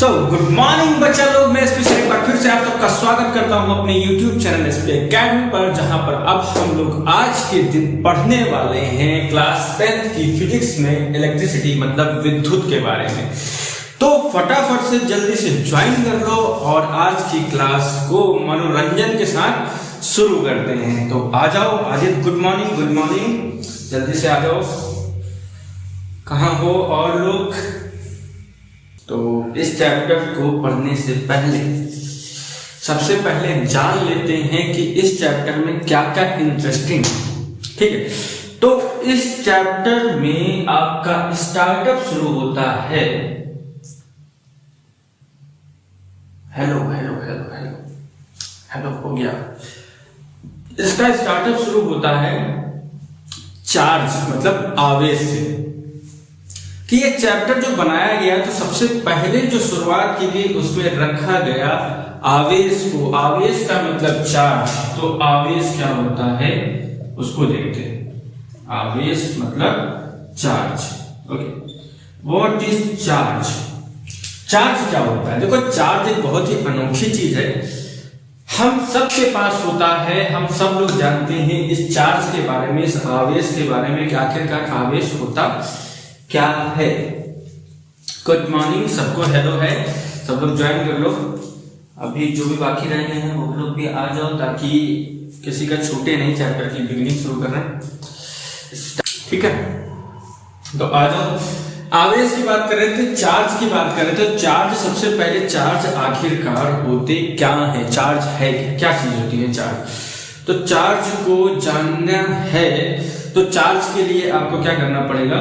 Good morning बच्चा लोग, मैं स्पेशल एक बार फिर से आप सबका स्वागत करता हूं अपने YouTube चैनल एसपी एकेडमी पर, जहां पर अब हम लोग आज के दिन पढ़ने वाले हैं क्लास 10th की फिजिक्स में इलेक्ट्रिसिटी मतलब विद्युत के बारे में। तो फटाफट से जल्दी से ज्वाइन कर लो और आज की क्लास को मनोरंजन के साथ शुरू करते हैं। तो आ जाओ आदित्य, गुड मॉर्निंग, जल्दी से आ जाओ। कहाँ हो और लोग? तो इस चैप्टर को पढ़ने से पहले सबसे पहले जान लेते हैं कि इस चैप्टर में क्या क्या इंटरेस्टिंग, ठीक है। तो इस चैप्टर में आपका स्टार्टअप शुरू होता है। हेलो हो गया। इसका स्टार्टअप शुरू होता है चार्ज मतलब आवेश से, कि ये चैप्टर जो बनाया गया तो सबसे पहले जो शुरुआत की गई उसमें रखा गया आवेश को। आवेश का मतलब चार्ज, तो आवेश क्या होता है उसको देखते हैं। आवेश मतलब charge, okay. What is charge? Charge क्या होता है? देखो, चार्ज एक बहुत ही अनोखी चीज है, हम सबके पास होता है, हम सब लोग जानते हैं इस चार्ज के बारे में, इस आवेश के बारे में कि आखिरकार आवेश होता क्या है। गुड मॉर्निंग सबको, हेलो है, सब लोग ज्वाइन कर लो। अभी जो भी बाकी रह गए हैं वो लोग भी आ जाओ ताकि किसी का छूटे नहीं, चैप्टर की बिगनिंग शुरू कर रहे हैं, ठीक है। तो आ जाओ। आवेश की बात करें तो चार्ज की बात करें तो चार्ज, सबसे पहले चार्ज आखिरकार होते क्या है, चार्ज है क्या चीज होती है चार्ज। तो चार्ज को जानना है तो चार्ज के लिए आपको क्या करना पड़ेगा।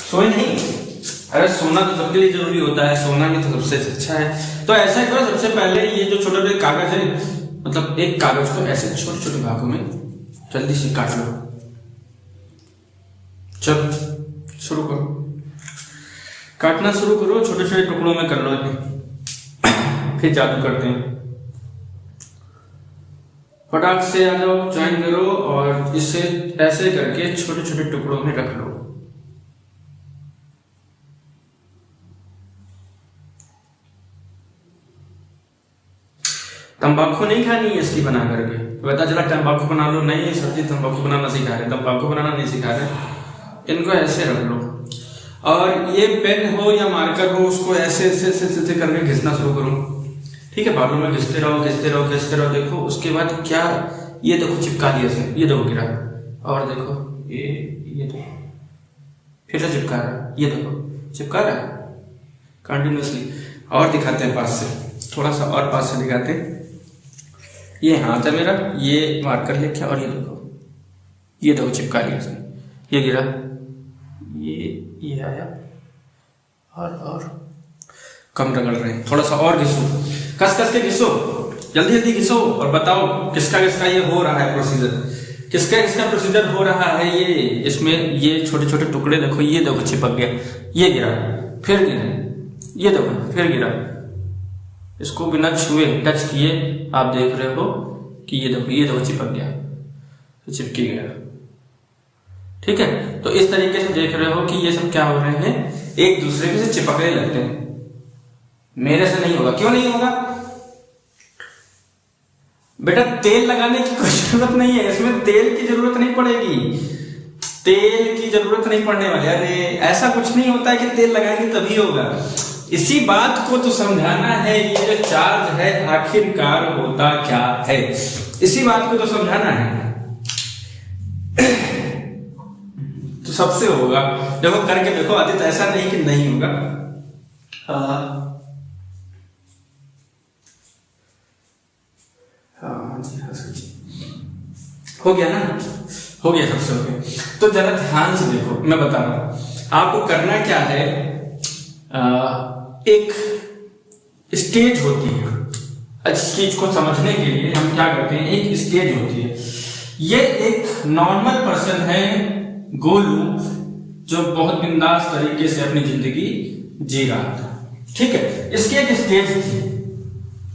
सोए नहीं, अरे सोना तो सबके लिए जरूरी होता है, सोना भी तो सबसे अच्छा है। तो ऐसा करो, सबसे पहले ये जो छोटे छोटे कागज है, मतलब एक कागज को ऐसे छोटे छोटे भागों में जल्दी से काट लो। चल शुरू करो, काटना शुरू करो, छोटे छोटे टुकड़ों में कर लो। फिर जादू करते हैं, फटाक से आ जाओ, ज्वाइन करो और इसे ऐसे करके छोटे छोटे टुकड़ों में रख लो। तंबाकू नहीं खानी है इसकी बना करके, पता चला तंबाकू बना लो, नहीं सब्जी तंबाकू बनाना सिखा रहे, तंबाकू बनाना नहीं सिखा रहे। इनको ऐसे रख लो और ये पेन हो या मार्कर हो उसको ऐसे ऐसे ऐसे ऐसे करके घिसना शुरू करो, ठीक है। बालों में घिसते रहो। देखो उसके बाद क्या, ये देखो चिपका दिया से, ये देखो गिरा, और देखो ये देखो फिर से चिपका रहा, ये देखो चिपका रहा कंटिन्यूसली। और दिखाते हैं पास से, थोड़ा सा और पास से दिखाते हैं। ये हाथ है मेरा, ये मार्कर लेके और ये देखो चिपका लिया इसने, ये गिरा, ये आया, और कम रगड़ रहे हैं, थोड़ा सा और घिसो, कस के घिसो, जल्दी घिसो और बताओ किसका ये हो रहा है प्रोसीजर, किसका प्रोसीजर हो रहा है। ये इसमें ये छोटे छोटे टुकड़े देखो, ये देखो चिपक गया, ये गिरा, फिर गिरा, ये देखो फिर गिरा। इसको बिना छुए टच किए आप देख रहे हो कि ये देखो चिपक गया, तो चिपकी गया, ठीक है। तो इस तरीके से देख रहे हो कि ये सब क्या हो रहे हैं, एक दूसरे के से चिपकने लगते हैं। मेरे से नहीं होगा, क्यों नहीं होगा बेटा? तेल लगाने की कोई जरूरत नहीं है, इसमें तेल की जरूरत नहीं पड़ेगी, तेल की जरूरत नहीं पड़ने वाली। अरे ऐसा कुछ नहीं होता है कि तेल लगाएंगे तभी होगा। इसी बात को तो समझाना है, ये जो चार्ज है आखिरकार होता क्या है, इसी बात को तो समझाना है। तो सबसे होगा, देखो करके देखो आदित्य, ऐसा नहीं कि नहीं होगा। हो गया ना, हो गया, सबसे हो गया। तो जरा ध्यान से देखो, मैं बता रहा हूं आपको करना क्या है। एक स्टेज होती है, इस चीज को समझने के लिए हम क्या करते हैं, एक स्टेज होती है। ये एक नॉर्मल पर्सन है, गोलू, जो बहुत बिंदास तरीके से अपनी जिंदगी जी रहा था, ठीक है। इसकी एक स्टेज थी,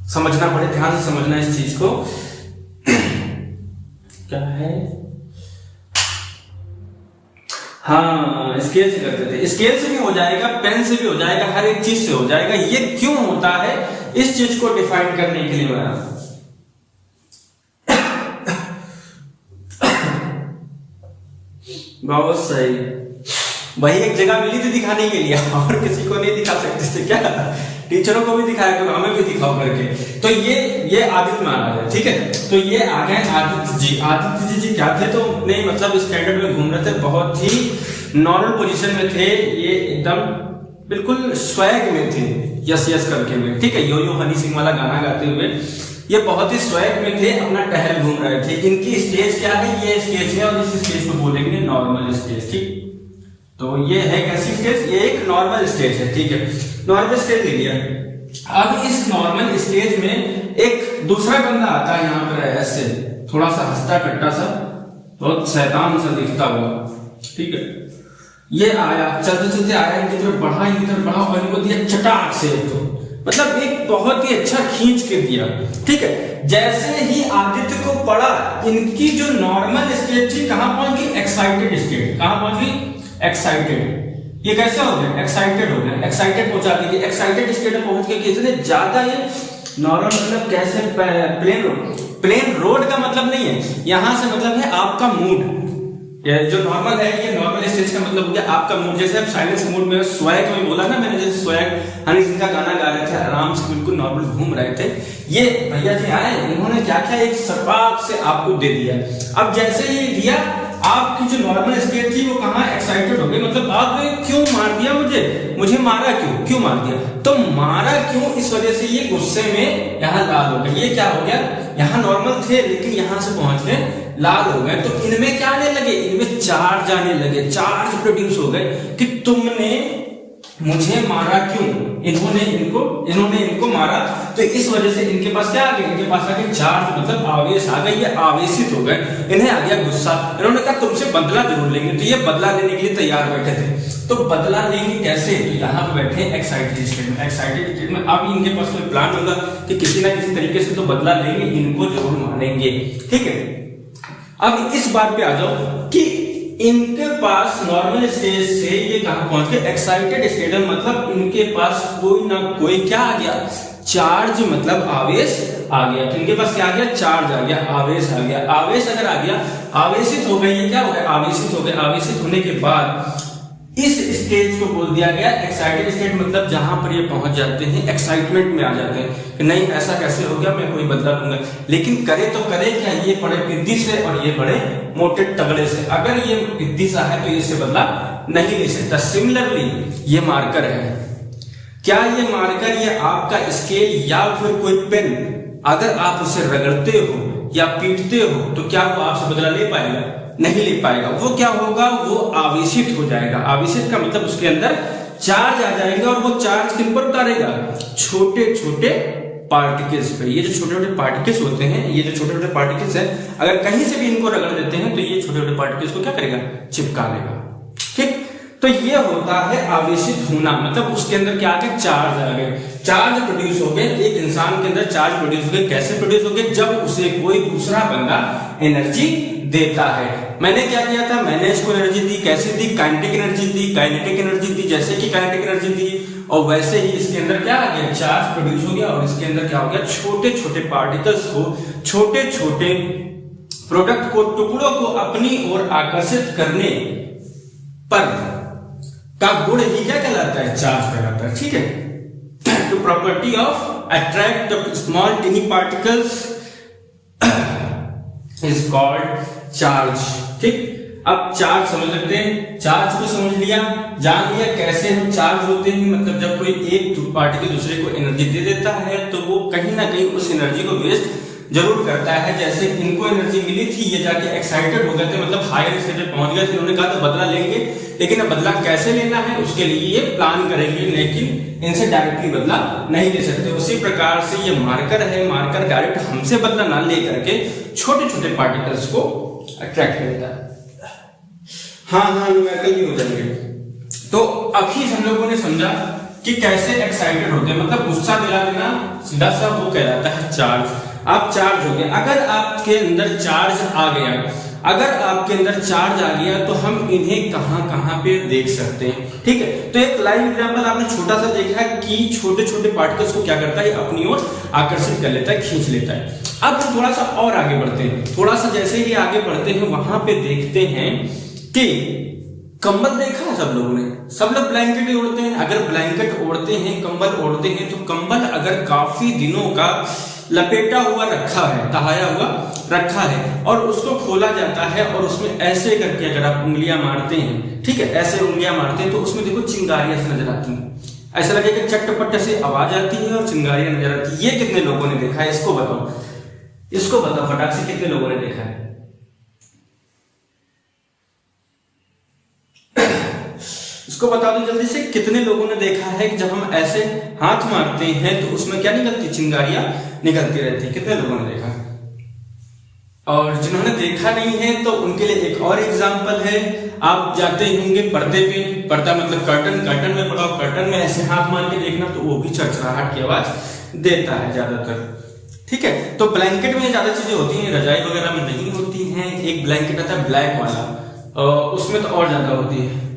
समझना पड़े, ध्यान से समझना इस चीज को। क्या है, हाँ, स्केल से करते थे, स्केल से भी हो जाएगा, पेन से भी हो जाएगा, हर एक चीज से हो जाएगा। ये क्यों होता है, इस चीज को डिफाइन करने के लिए मैं बहुत सही, वही एक जगह मिली थी दिखाने के लिए, और किसी को नहीं दिखा सकते थे क्या, टीचरों को भी दिखाया करो, हमें भी दिखाओ करके। तो ये आदित्य महाराज है, ठीक है। तो ये आ गए आदित्य जी। आदित्य जी क्या थे, तो नहीं मतलब स्टैंडर्ड में घूम रहे थे, बहुत ही नॉर्मल पोजीशन में थे, ये एकदम बिल्कुल स्वैग में थे, यस यस करके में, ठीक है, यो यो हनी सिंह वाला गाना गाते हुए ये बहुत ही स्वैग में थे, अपना टहल घूम रहे थे। इनकी स्टेज क्या है, ये स्टेज है, और इस स्टेज को बोलेंगे नॉर्मल स्टेज, ठीक। तो ये है कैसी स्टेज, ये एक नॉर्मल स्टेज है, ठीक है, नॉर्मल स्टेज ले लिया। अब इस नॉर्मल स्टेज में एक दूसरा बंदा आता है यहाँ पर, ऐसे थोड़ा सा हंसता कट्टा सा, बहुत शैतान सा दिखता हुआ, ठीक है। ये आया, चलते चलते आया, इनकी तरफ बढ़ा और इनको दिया चटाक से, तो मतलब एक बहुत ही अच्छा खींच के दिया, ठीक है। जैसे ही आदित्य को पड़ा, इनकी जो नॉर्मल स्टेज थी कहां पहुंच गई, एक्साइटेड स्टेट, कहां पहुंच गई, एक्साइटेड। ये कैसे हो गया, एक्साइटेड हो गया, एक्साइटेड पहुंचा दी, एक्साइटेड स्टेट में पहुंच गए। इतने ज्यादा ये नॉर्मल मतलब कैसे, प्लेन रोड का मतलब नहीं है, यहां से मतलब है आपका मूड, ये जो नॉर्मल है, ये नॉर्मल स्टेज का मतलब हो गया आपका मूड। जैसे आप साइलेंस मूड में, स्वैग में बोला ना मैंने, जैसे स्वैग हनी सिंह का गाना गा रहे थे, आराम से बिल्कुल नॉर्मल घूम रहे थे, ये भैया जी आए, इन्होंने क्या किया, एक सपाक से आपको दे दिया। अब जैसे ये दिया, आपकी जो नॉर्मल स्टेज थी वो कहां, एक्साइटेड हो गई, मतलब आपने क्यों मार दिया मुझे मारा क्यों मार दिया, तो मारा क्यों, इस वजह से ये गुस्से में यहाँ लाल हो गए। ये क्या हो गया, यहाँ नॉर्मल थे लेकिन यहां से पहुंच गए लाल हो गए। तो इनमें क्या आने लगे, इनमें चार्ज आने लगे, चार्ज प्रोड्यूस हो गए कि तुमने मुझे मारा क्यों, इन्होंने इनको मारा, तो इस वजह से इनके पास क्या आ गया, इनके पास आ गया चार्ज, मतलब आवेश आ गया, ये आवेशित हो गए, इन्हें आ गया गुस्सा। इन्होंने कहा तुमसे बदला जरूर लेंगे, तो ये बदला लेने के लिए तैयार बैठे थे। तो बदला लेंगे कैसे, तो यहाँ पे बैठे एक्साइटेड स्टेट में, एक्साइटेड स्टेट में अब इनके पास कोई प्लान होगा कि किसी ना किसी तरीके से तो बदला लेंगे, इनको जरूर मारेंगे, ठीक है। अब इस बात पे आ जाओ कि इनके पास नॉर्मल स्टेज से ये कहां पहुंच गए, एक्साइटेड स्टेट में, मतलब इनके पास कोई ना कोई क्या आ गया, चार्ज, मतलब आवेश आ गया। तो इनके पास क्या आ गया, चार्ज आ गया, आवेश आ गया। आवेश अगर आ गया, आवेशित हो गए, ये क्या हो गया, आवेशित हो गए। आवेशित होने के बाद इस स्टेज को बोल दिया गया एक्साइटेड स्टेट, मतलब जहां पर ये पहुंच जाते हैं, एक्साइटमेंट में आ जाते हैं कि नहीं ऐसा कैसे हो गया, मैं कोई बदला लूंगा। लेकिन करे तो करे क्या, ये पड़े पिद्दी से और ये पड़े मोटे तगड़े से। अगर ये पिद्दी सा है तो इससे बदला नहीं ले सकता। सिमिलरली ये मार्कर है, क्या ये मार्कर, ये आपका स्केल या फिर कोई पेन, अगर आप उसे रगड़ते हो या पीटते हो तो क्या वो आपसे बदला ले पाएगा, नहीं ले पाएगा। वो क्या होगा, वो आवेशित हो जाएगा। आवेशित का मतलब उसके अंदर चार्ज आ जाएगा, और वो चार्ज किन पर उतारेगा, छोटे छोटे पार्टिकल्स पे। ये जो छोटे छोटे पार्टिकल्स होते हैं, ये जो छोटे छोटे पार्टिकल्स हैं, अगर कहीं से भी इनको रगड़ देते हैं तो ये छोटे छोटे पार्टिकल्स को क्या करेगा, चिपका लेगा, ठीक। तो ये होता है आवेशित होना, मतलब उसके अंदर क्या आ गया, चार्ज आ गए, चार्ज प्रोड्यूस हो गए। एक इंसान के अंदर चार्ज प्रोड्यूस हो गए, कैसे प्रोड्यूस हो गए, जब उसे कोई दूसरा बंदा एनर्जी देता है। मैंने क्या किया था, मैंने इसको एनर्जी दी, कैसे दी, काइनेटिक एनर्जी दी, काइनेटिक एनर्जी दी, जैसे कि काइनेटिक एनर्जी दी, और वैसे ही इसके अंदर क्या आ गया, चार्ज प्रोड्यूस हो गया, और इसके अंदर क्या हो गया, छोटे छोटे पार्टिकल्स को, छोटे छोटे प्रोडक्ट को, टुकड़ों को अपनी ओर आकर्षित करने पर का गुण ही क्या कहलाता है, चार्ज कहलाता है, ठीक है। तो property of attract the small टिनी particles is called charge, ठीक। अब चार्ज समझ लेते हैं, चार्ज को समझ लिया, जान लिया कैसे हम चार्ज होते हैं, मतलब जब कोई एक पार्टिकल दूसरे को एनर्जी दे देता है तो वो कहीं ना कहीं उस एनर्जी को वेस्ट जरूर करता है। जैसे इनको एनर्जी मिली थी, ये जाके एक्साइटेड हो गए थे, मतलब हायर स्टेज पे पहुंच गए थे, उन्होंने कहा तो बदला लेंगे, लेकिन अब बदला कैसे लेना है उसके लिए ये प्लान करेंगे, लेकिन इनसे डायरेक्टली बदला नहीं ले सकते। उसी प्रकार से ये मार्कर है, मार्कर डायरेक्ट हमसे बदला ना ले करके छोटे छोटे पार्टिकल्स को अट्रैक्ट करता है। हाँ न्यूमेरिकल भी हो जाएंगे। तो अभी हम लोगों ने समझा कि कैसे एक्साइटेड होते हैं, मतलब गुस्सा दिला देना, सीधा सा वो कहलाता है चार्ज। आप चार्ज हो गए, अगर आपके अंदर चार्ज आ गया, अगर आपके अंदर चार्ज आ गया तो हम इन्हें कहां कहां पे देख सकते हैं, ठीक है। तो एक लाइव एग्जांपल आपने छोटा सा देखा कि छोटे छोटे पार्टिकल्स को क्या करता है, अपनी ओर आकर्षित कर लेता है, खींच लेता है। अब हम थोड़ा सा और आगे बढ़ते हैं, थोड़ा सा जैसे ही आगे बढ़ते हैं वहां पे देखते हैं कि कंबल देखा है सब लोगों ने, सब लोग ब्लैंकेट ही ओढ़ते हैं। अगर ब्लैंकेट ओढ़ते हैं, कंबल ओढ़ते हैं, तो कंबल अगर काफी दिनों का लपेटा हुआ रखा है, तहाया हुआ रखा है और उसको खोला जाता है और उसमें ऐसे करके अगर आप उंगलियां मारते हैं, ठीक है, ऐसे उंगलियां मारते हैं तो उसमें देखो चिंगारियां से नजर आती हैं, ऐसा लगेगा चटपट से आवाज आती है और चिंगारियां नजर आती है। ये कितने लोगों ने देखा है, इसको बताओ, इसको बताओ फटाक से, कितने लोगों ने देखा है? इसको बता दो जल्दी से, कितने लोगों ने देखा है कि जब हम ऐसे हाथ मारते हैं तो उसमें क्या निकलती, चिंगारियां निकलती रहती है? कितने लोगों ने देखा? और जिन्होंने देखा नहीं है तो उनके लिए एक और एग्जांपल है। आप जाते होंगे पर्दे पे, पर्दा मतलब कर्टन, कर्टन में पड़ा, कर्टन में ऐसे हाथ मार के देखना तो वो भी चरचराहट की आवाज देता है ज्यादातर, ठीक है। तो ब्लैंकेट में ज्यादा चीजें होती हैं, रजाई वगैरह में नहीं होती हैं। एक ब्लैंकेट आता है ब्लैक वाला, उसमें तो और ज्यादा होती है।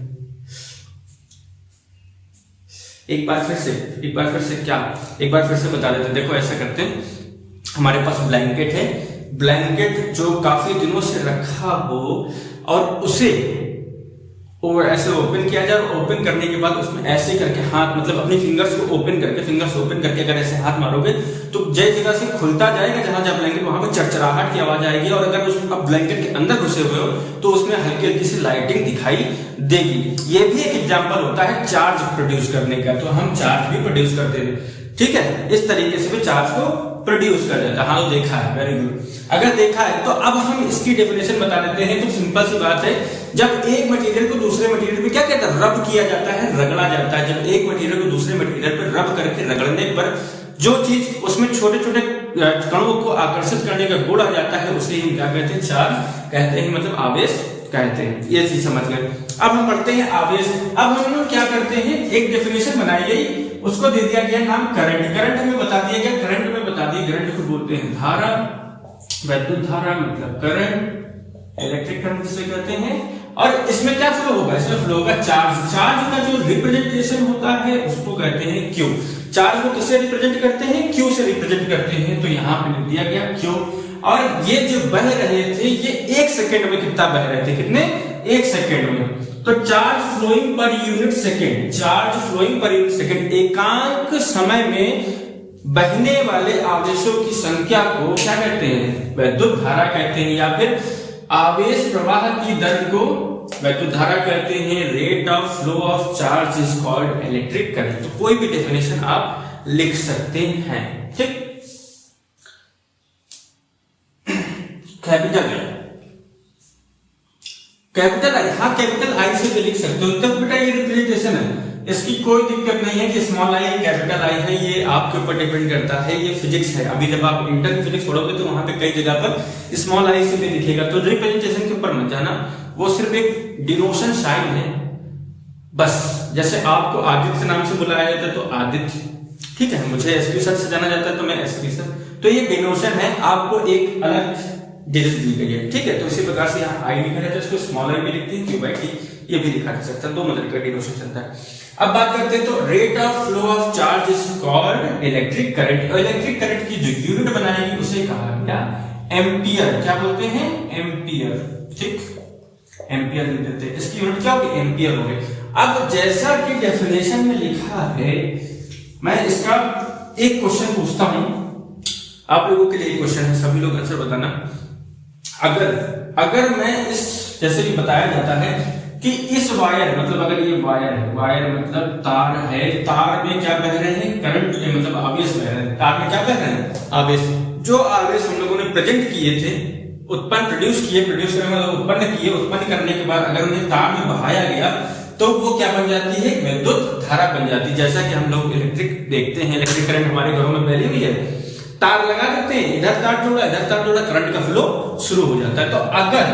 एक बार फिर से क्या, एक बार फिर से बता देते हैं। देखो ऐसा करते हैं, हमारे पास ब्लैंकेट है, ब्लैंकेट जो काफी दिनों से रखा हो और उसे ऐसे ओपन किया जाए और ओपन करने के बाद उसमें ऐसे करके हाथ, मतलब अपनी फिंगर्स को ओपन करके अगर ऐसे हाथ मारोगे तो जिस जगह से खुलता जाएगा जहां जहां ब्लैंकेट, वहां पर चरचराहट की आवाज आएगी। और अगर उसमें आप ब्लैंकेट के अंदर घुसे हुए हो तो उसमें हल्की हल्की सी लाइटिंग दिखाई देगी। ये भी एक एग्जांपल होता है चार्ज प्रोड्यूस करने का। तो हम चार्ज भी प्रोड्यूस करते हैं, ठीक है, इस तरीके से भी चार्ज को प्रोड्यूस कर देता है। हाँ, तो देखा है, वेरी गुड। अगर देखा है तो अब हम इसकी डेफिनेशन बता देते हैं। तो सिंपल सी बात है, जब एक मटेरियल को दूसरे मटेरियल पे क्या कहता है, रब किया जाता है, रगड़ा जाता है। जब एक मटेरियल को दूसरे मटेरियल पे रब करके रगड़ने पर जो चीज उसमें छोटे छोटे कणों को आकर्षित करने का गुण आ जाता है, उसे हम क्या कहते हैं, चार्ज कहते हैं, मतलब आवेश कहते हैं। ये चीज समझ गए। अब हम पढ़ते हैं आवेश। अब हम लोग क्या करते हैं, एक डेफिनेशन बनाई गई, उसको दे दिया गया नाम करंट। करंट हमें बता दिया गया, करंट में बता दिया, करंट को बोलते हैं धारा, वैद्युत धारा मतलब करंट, इलेक्ट्रिक करंट जिसे कहते हैं। और इसमें क्या फ्लो होगा, इसमें फ्लो होगा चार्ज। चार्ज का जो रिप्रेजेंटेशन होता है उसको कहते हैं क्यू। चार्ज को किससे रिप्रेजेंट करते हैं, क्यू से रिप्रेजेंट करते हैं। तो यहाँ पे लिख दिया गया क्यू। और ये जो बह रहे थे ये 1 सेकेंड में कितना बह रहे थे, कितने, 1 सेकेंड में। तो charge flowing per unit second, charge flowing per unit second, एकांक समय में बहने वाले आवेशों की संख्या को क्या कहते हैं, वैद्युत धारा कहते हैं। या फिर आवेश प्रवाह की दर को वैद्युत धारा कहते हैं। Rate of flow of charge is called electric current. तो कोई भी डेफिनेशन आप लिख सकते हैं, ठीक। कैपिटल आई, हाँ कैपिटल आई से भी लिख सकते हो। तब बेटा ये रिप्रेजेंटेशन है, इसकी कोई दिक्कत नहीं है कि स्मॉल आई है कैपिटल आई है, ये आपके ऊपर डिपेंड करता है, ये फिजिक्स है। अभी जब आप इंटर की फिजिक्स पढ़ोगे तो वहां पे कई जगह पर स्मॉल आई से भी लिखेगा। तो रिप्रेजेंटेशन के ऊपर मत जाना, वो सिर्फ एक डिनोशन साइन है बस। जैसे आपको आदित्य नाम से बुलाया जाता है तो आदित्य, ठीक है। मुझे एसपी सर से जाना जाता है तो मैं एसपी सर। तो ये डिनोशन है, आपको एक अलग डिजिट दी गई है, ठीक है। तो इसी प्रकार से यहाँ आई लिखा रहता है, इसको स्मॉल आई भी लिखते हैं, क्यू बाई टी ये भी लिखा जा सकता है। दो मतलब का डिनोशन चलता है। अब बात करते हैं, तो rate of flow of charge is called electric current. Electric current की जो यूनिट बनाएगी उसे कहा गया एम्पियर। क्या बोलते हैं, एम्पियर, ठीक, एम्पियर लिख देते हैं। इसकी यूनिट क्या होगी, एम्पियर होगी। अब जैसा कि डेफिनेशन में लिखा है, मैं इसका एक क्वेश्चन पूछता हूं आप लोगों के लिए। क्वेश्चन है, सभी लोग आंसर बताना। अगर मैं इस, जैसे कि बताया जाता है कि इस वायर, मतलब अगर ये वायर है, वायर मतलब तार है, तार में क्या बह रहे हैं, करंट, मतलब आवेश बह रहे हैं। तार में क्या बह रहे हैं, आवेश। जो आवेश हम लोगों ने प्रेजेंट किए थे, प्रोड्यूस करने मतलब उत्पन्न करने के बाद अगर उन्हें तार में बहाया गया तो वो क्या बन जाती है, विद्युत धारा बन जाती है। जैसा कि हम लोग इलेक्ट्रिक देखते हैं, इलेक्ट्रिक करंट हमारे घरों में फैली हुई है, तार लगा देते हैं, इधर तार जोड़ा, इधर तार जोड़ा, करंट का फ्लो शुरू हो जाता है। तो अगर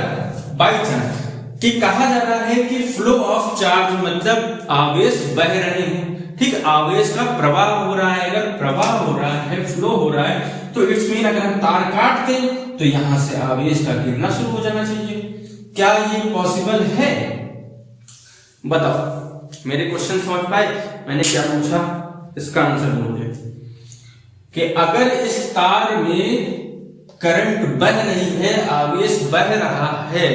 बाई चांस कि कहा जा रहा है कि फ्लो ऑफ चार्ज मतलब आवेश बह रहे हैं, ठीक, आवेश का प्रवाह हो रहा है। अगर प्रवाह हो रहा है, फ्लो हो रहा है, तो इट्स मीन अगर हम तार काट दें तो यहां से आवेश का गिरना शुरू हो जाना चाहिए। क्या ये पॉसिबल है? बताओ। मेरे क्वेश्चन समझ पाए? मैंने क्या पूछा, इसका आंसर मुझे कि अगर इस तार में करंट बह रही है, आवेश बह रहा है,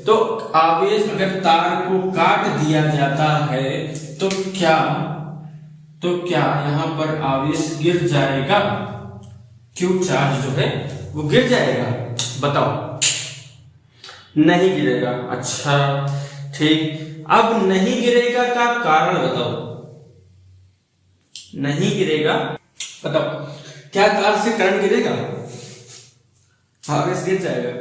तो आवेश अगर तार को काट दिया जाता है तो क्या यहां पर आवेश गिर जाएगा? क्यू चार्ज जो है वो गिर जाएगा? बताओ। नहीं गिरेगा। अच्छा ठीक, अब नहीं गिरेगा का कारण बताओ। नहीं गिरेगा, बताओ, क्या तार से करंट गिरेगा? आवेश गिर जाएगा।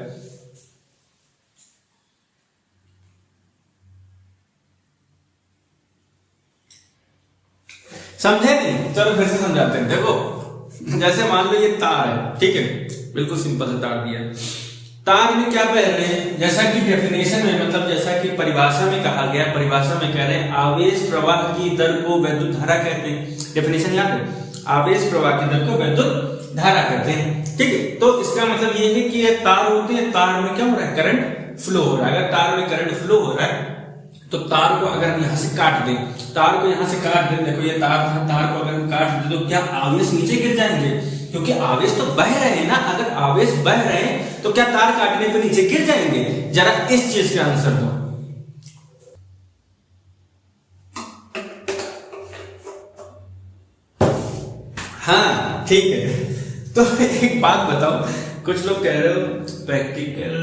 समझे नहीं? चलो फिर से समझाते हैं। देखो, जैसे मान लो ये तार है, ठीक है, बिल्कुल सिंपल सा तार दिया है। तार में क्या बह रहे हैं? जैसा कि डेफिनेशन में, मतलब जैसा कि परिभाषा में कहा गया, परिभाषा में कह रहे हैं आवेश प्रवाह की दर को वैद्युत धारा कहते हैं। डेफिनेशन याद है? आवेश प्रवाह की दर को वैद्युत धारा कहते हैं, ठीक है। तो इसका मतलब ये है कि ये तार होते हैं, तार में क्या हो रहा है? करंट फ्लो हो रहा है। अगर तार में करंट फ्लो हो रहा है तो तार को अगर हम यहां से काट दें, तार को यहां से काट दें, देखो ये तार था, तार को अगर हम काट दें तो क्या आवेश नीचे गिर जाएंगे? क्योंकि आवेश तो बह रहे हैं ना। अगर आवेश बह रहे हैं तो क्या तार काटने पे नीचे गिर जाएंगे? जरा इस चीज का आंसर दो। हाँ ठीक है। तो एक बात बताओ, कुछ लोग कह रहे हो प्रैक्टिकल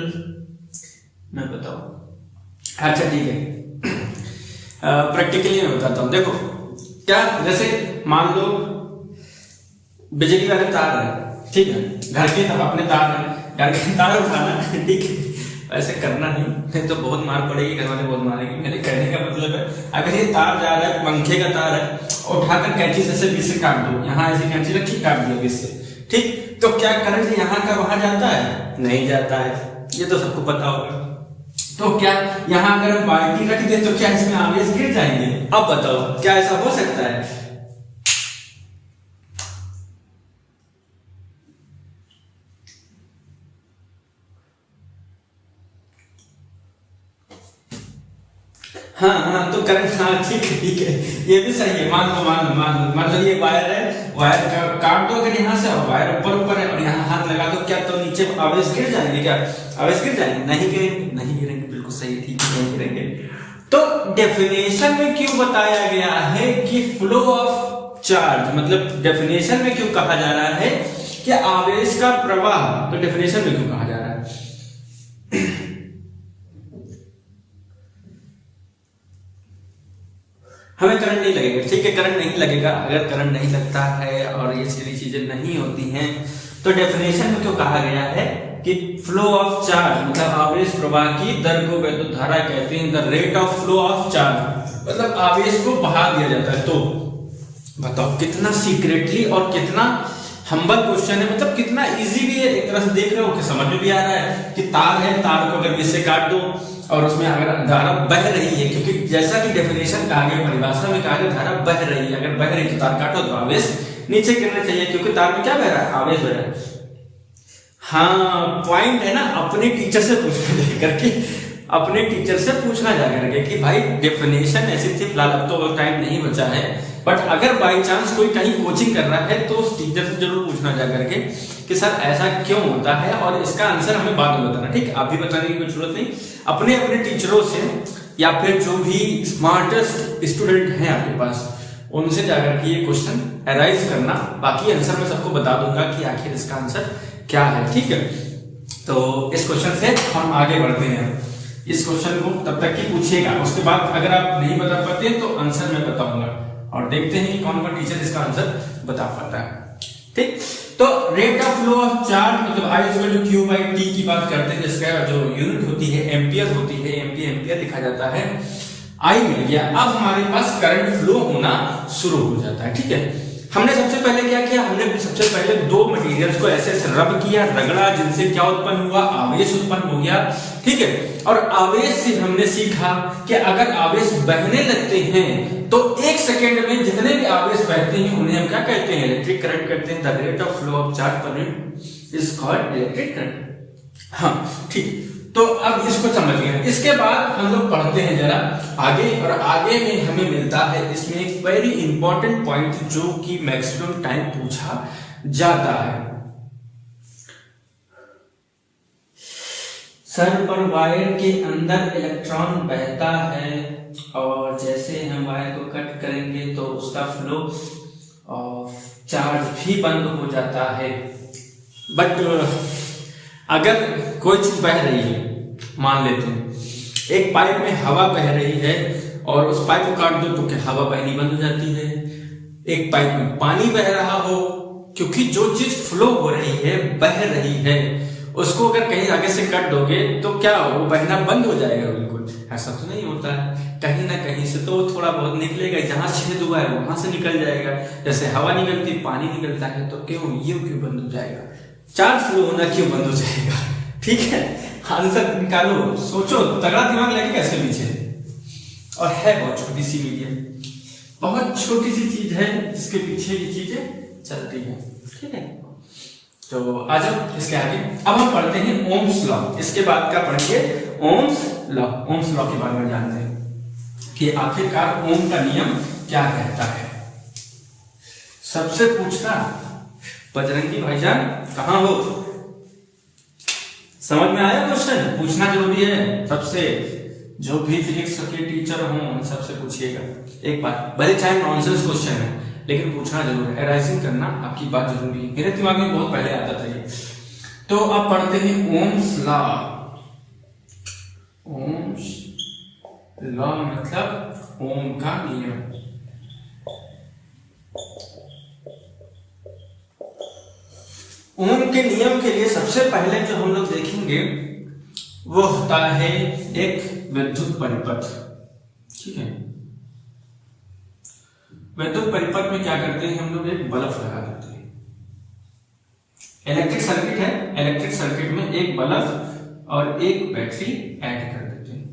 मैं बताओ। अच्छा ठीक है, प्रैक्टिकली मैं बताता हूं। देखो क्या, जैसे मान लो बिजली वाले तार है, ठीक है, घर के तब अपने तार है, घर के तार उठाना, ठीक है, ऐसे करना नहीं तो बहुत मार पड़ेगी, घर वाले बहुत मारेंगे। मेरे कहने का मतलब है अगर ये तार जा रहा है, पंखे का तार है, उठाकर कैंची से बीच से काट दो, यहाँ ऐसी कैंची रखी, काट दिया बीच से, ठीक, तो क्या करंट यहाँ का वहां जाता है? नहीं जाता है, ये तो सबको पता होगा। तो क्या यहां अगर हम बाल्टी रख दें तो क्या इसमें आवेश गिर जाएंगे? अब बताओ, क्या ऐसा हो सकता है? हाँ, तो करंट, हाँ ठीक है, ये भी सही है। मान लो ये वायर है, वायर काट दो अगर यहाँ से, वायर ऊपर है और यहाँ हाथ लगा दो, क्या तो नीचे आवेश गिर जाएंगे? क्या आवेश गिर जाएंगे? नहीं गिरेंगे, बिल्कुल सही, ठीक है, नहीं गिरेंगे। तो डेफिनेशन में क्यों बताया गया है कि फ्लो ऑफ चार्ज, मतलब डेफिनेशन में क्यों कहा जा रहा है कि आवेश का प्रवाह, तो डेफिनेशन में क्यों कहा जा रहा है? हमें करंट नहीं लगेगा, ठीक है, करंट नहीं लगेगा। अगर करंट नहीं लगता है और ये सारी चीजें नहीं होती हैं तो डेफिनेशन में क्यों कहा गया है कि फ्लो ऑफ चार्ज, मतलब आवेश प्रवाह की दर को वैद्युत धारा कहते हैं। The rate of flow of charge, मतलब आवेश को बहा दिया जाता है। तो बताओ कितना सीक्रेटली और कितना हम्बल क्वेश्चन है, मतलब कितना इजी भी है। एक तरह से देख रहे हो कि समझ में भी आ रहा है कि तार है, तार को अगर बीच से काट दो और उसमें अगर धारा बह रही है, क्योंकि जैसा कि डेफिनेशन कहा गया, परिभाषा में कहा गया धारा बह रही है, अगर बह रही है तो तार काटो तो आवेश नीचे गिरना चाहिए, क्योंकि तार में क्या बह रहा है? आवेश बह रहा है। हाँ पॉइंट है ना, अपने टीचर से पूछना करके, अपने टीचर से पूछना जा करके कि भाई डेफिनेशन ऐसी थी, फिलहाल अब तो टाइम नहीं बचा है, बट अगर बाई चांस कोई कहीं कोचिंग कर रहा है तो उस टीचर से जरूर पूछना जा करके कि सर ऐसा क्यों होता है, और इसका आंसर हमें बाद में बताना, ठीक है। आप भी बताने की कोई जरूरत नहीं, अपने अपने टीचरों से या फिर जो भी स्मार्टेस्ट स्टूडेंट हैं आपके पास, उनसे जाकर के ये क्वेश्चन अराइज करना। बाकी आंसर मैं सबको बता दूंगा कि आखिर इसका आंसर क्या है, ठीक है। तो इस क्वेश्चन से हम आगे बढ़ते हैं। इस क्वेश्चन को तब तक ही पूछिएगा, उसके बाद अगर आप नहीं बता पाते तो आंसर मैं बताऊंगा और देखते हैं कि कौन कौन टीचर इसका आंसर बता पाता है, ठीक। तो rate of flow of charge, मतलब I = Q by T की बात करते हैं, जिसका जो यूनिट होती है एम्पियर होती है, एम्पियर लिखा जाता है। I मिल गया, अब हमारे पास करंट फ्लो होना शुरू हो जाता है, ठीक है। हमने सबसे पहले क्या किया? हमने सबसे पहले दो मटेरियल्स को ऐसे रब किया, रगड़ा, जिनसे क्या उत्पन्न हुआ? आवेश उत्पन्न हो गया, ठीक है। और आवेश से हमने सीखा कि अगर आवेश बहने लगते हैं तो एक सेकेंड में जितने भी आवेश बहते हैं उन्हें हम क्या कहते हैं? इलेक्ट्रिक करंट कहते हैं। The rate of flow of charge पर इज कॉल्ड इलेक्ट्रिक करंट। हाँ ठीक, तो अब इसको समझ गए। इसके बाद हम लोग पढ़ते हैं जरा आगे, और आगे में हमें मिलता है इसमें एक वेरी इंपॉर्टेंट पॉइंट जो कि मैक्सिमम टाइम पूछा जाता है। सर पर वायर के अंदर इलेक्ट्रॉन बहता है और जैसे हम वायर को कट करेंगे तो उसका फ्लो ऑफ चार्ज भी बंद हो जाता है। बट अगर कोई चीज बह रही है, मान लेते हैं एक पाइप में हवा बह रही है और उस पाइप को काट दो तो क्या हवा बहनी बंद हो जाती है। एक पाइप में पानी बह रहा हो, क्योंकि जो चीज फ्लो हो रही है, बह रही है, उसको अगर कहीं आगे से कट दोगे तो क्या हो, वो बहना बंद हो जाएगा। बिल्कुल ऐसा तो नहीं होता है, कहीं ना कहीं से तो थोड़ा बहुत निकलेगा, जहां छेद हुआ है वहां से निकल जाएगा। जैसे हवा निकलती, पानी निकलता है, तो क्यों बंद हो जाएगा, चार्ज फ्लो होना क्यों बंद हो जाएगा। ठीक है, आंसर निकालो, सोचो, तगड़ा दिमाग लगेगा इसके पीछे। और है बहुत छोटी सी मीडियम, बहुत छोटी सी चीज है जिसके पीछे ये चीजें चलती है। ठीक है, तो आ जाओ इसके आगे। अब हम पढ़ते हैं ओम्स लॉ। इसके बाद का पढ़िए ओम्स लॉ। ओम्स लॉ के बारे में जानते हैं कि आखिरकार ओम का नियम क्या कहता है। सबसे पूछना, बजरंगी भाईजान कहाँ हो, समझ में आया क्वेश्चन? पूछना जरूरी है सबसे, जो भी फिजिक्स के टीचर हो उन सबसे पूछिएगा एक बार, भले चाहे नॉनसेंस क्वेश्चन है लेकिन पूछना जरूर है, एराइजिंग करना आपकी बात जरूरी है। मेरे दिमाग में बहुत पहले आता था ये। तो अब पढ़ते हैं ओम्स लॉ। ओम्स लॉ मतलब ओम का नियम। ओम के नियम के लिए सबसे पहले जो हम लोग देखेंगे वो होता है एक विद्युत परिपथ। ठीक है, विद्युत परिपथ में क्या करते हैं हम लोग, एक बल्ब लगा देते हैं। इलेक्ट्रिक सर्किट है, इलेक्ट्रिक सर्किट में एक बल्ब और एक बैटरी ऐड कर देते हैं।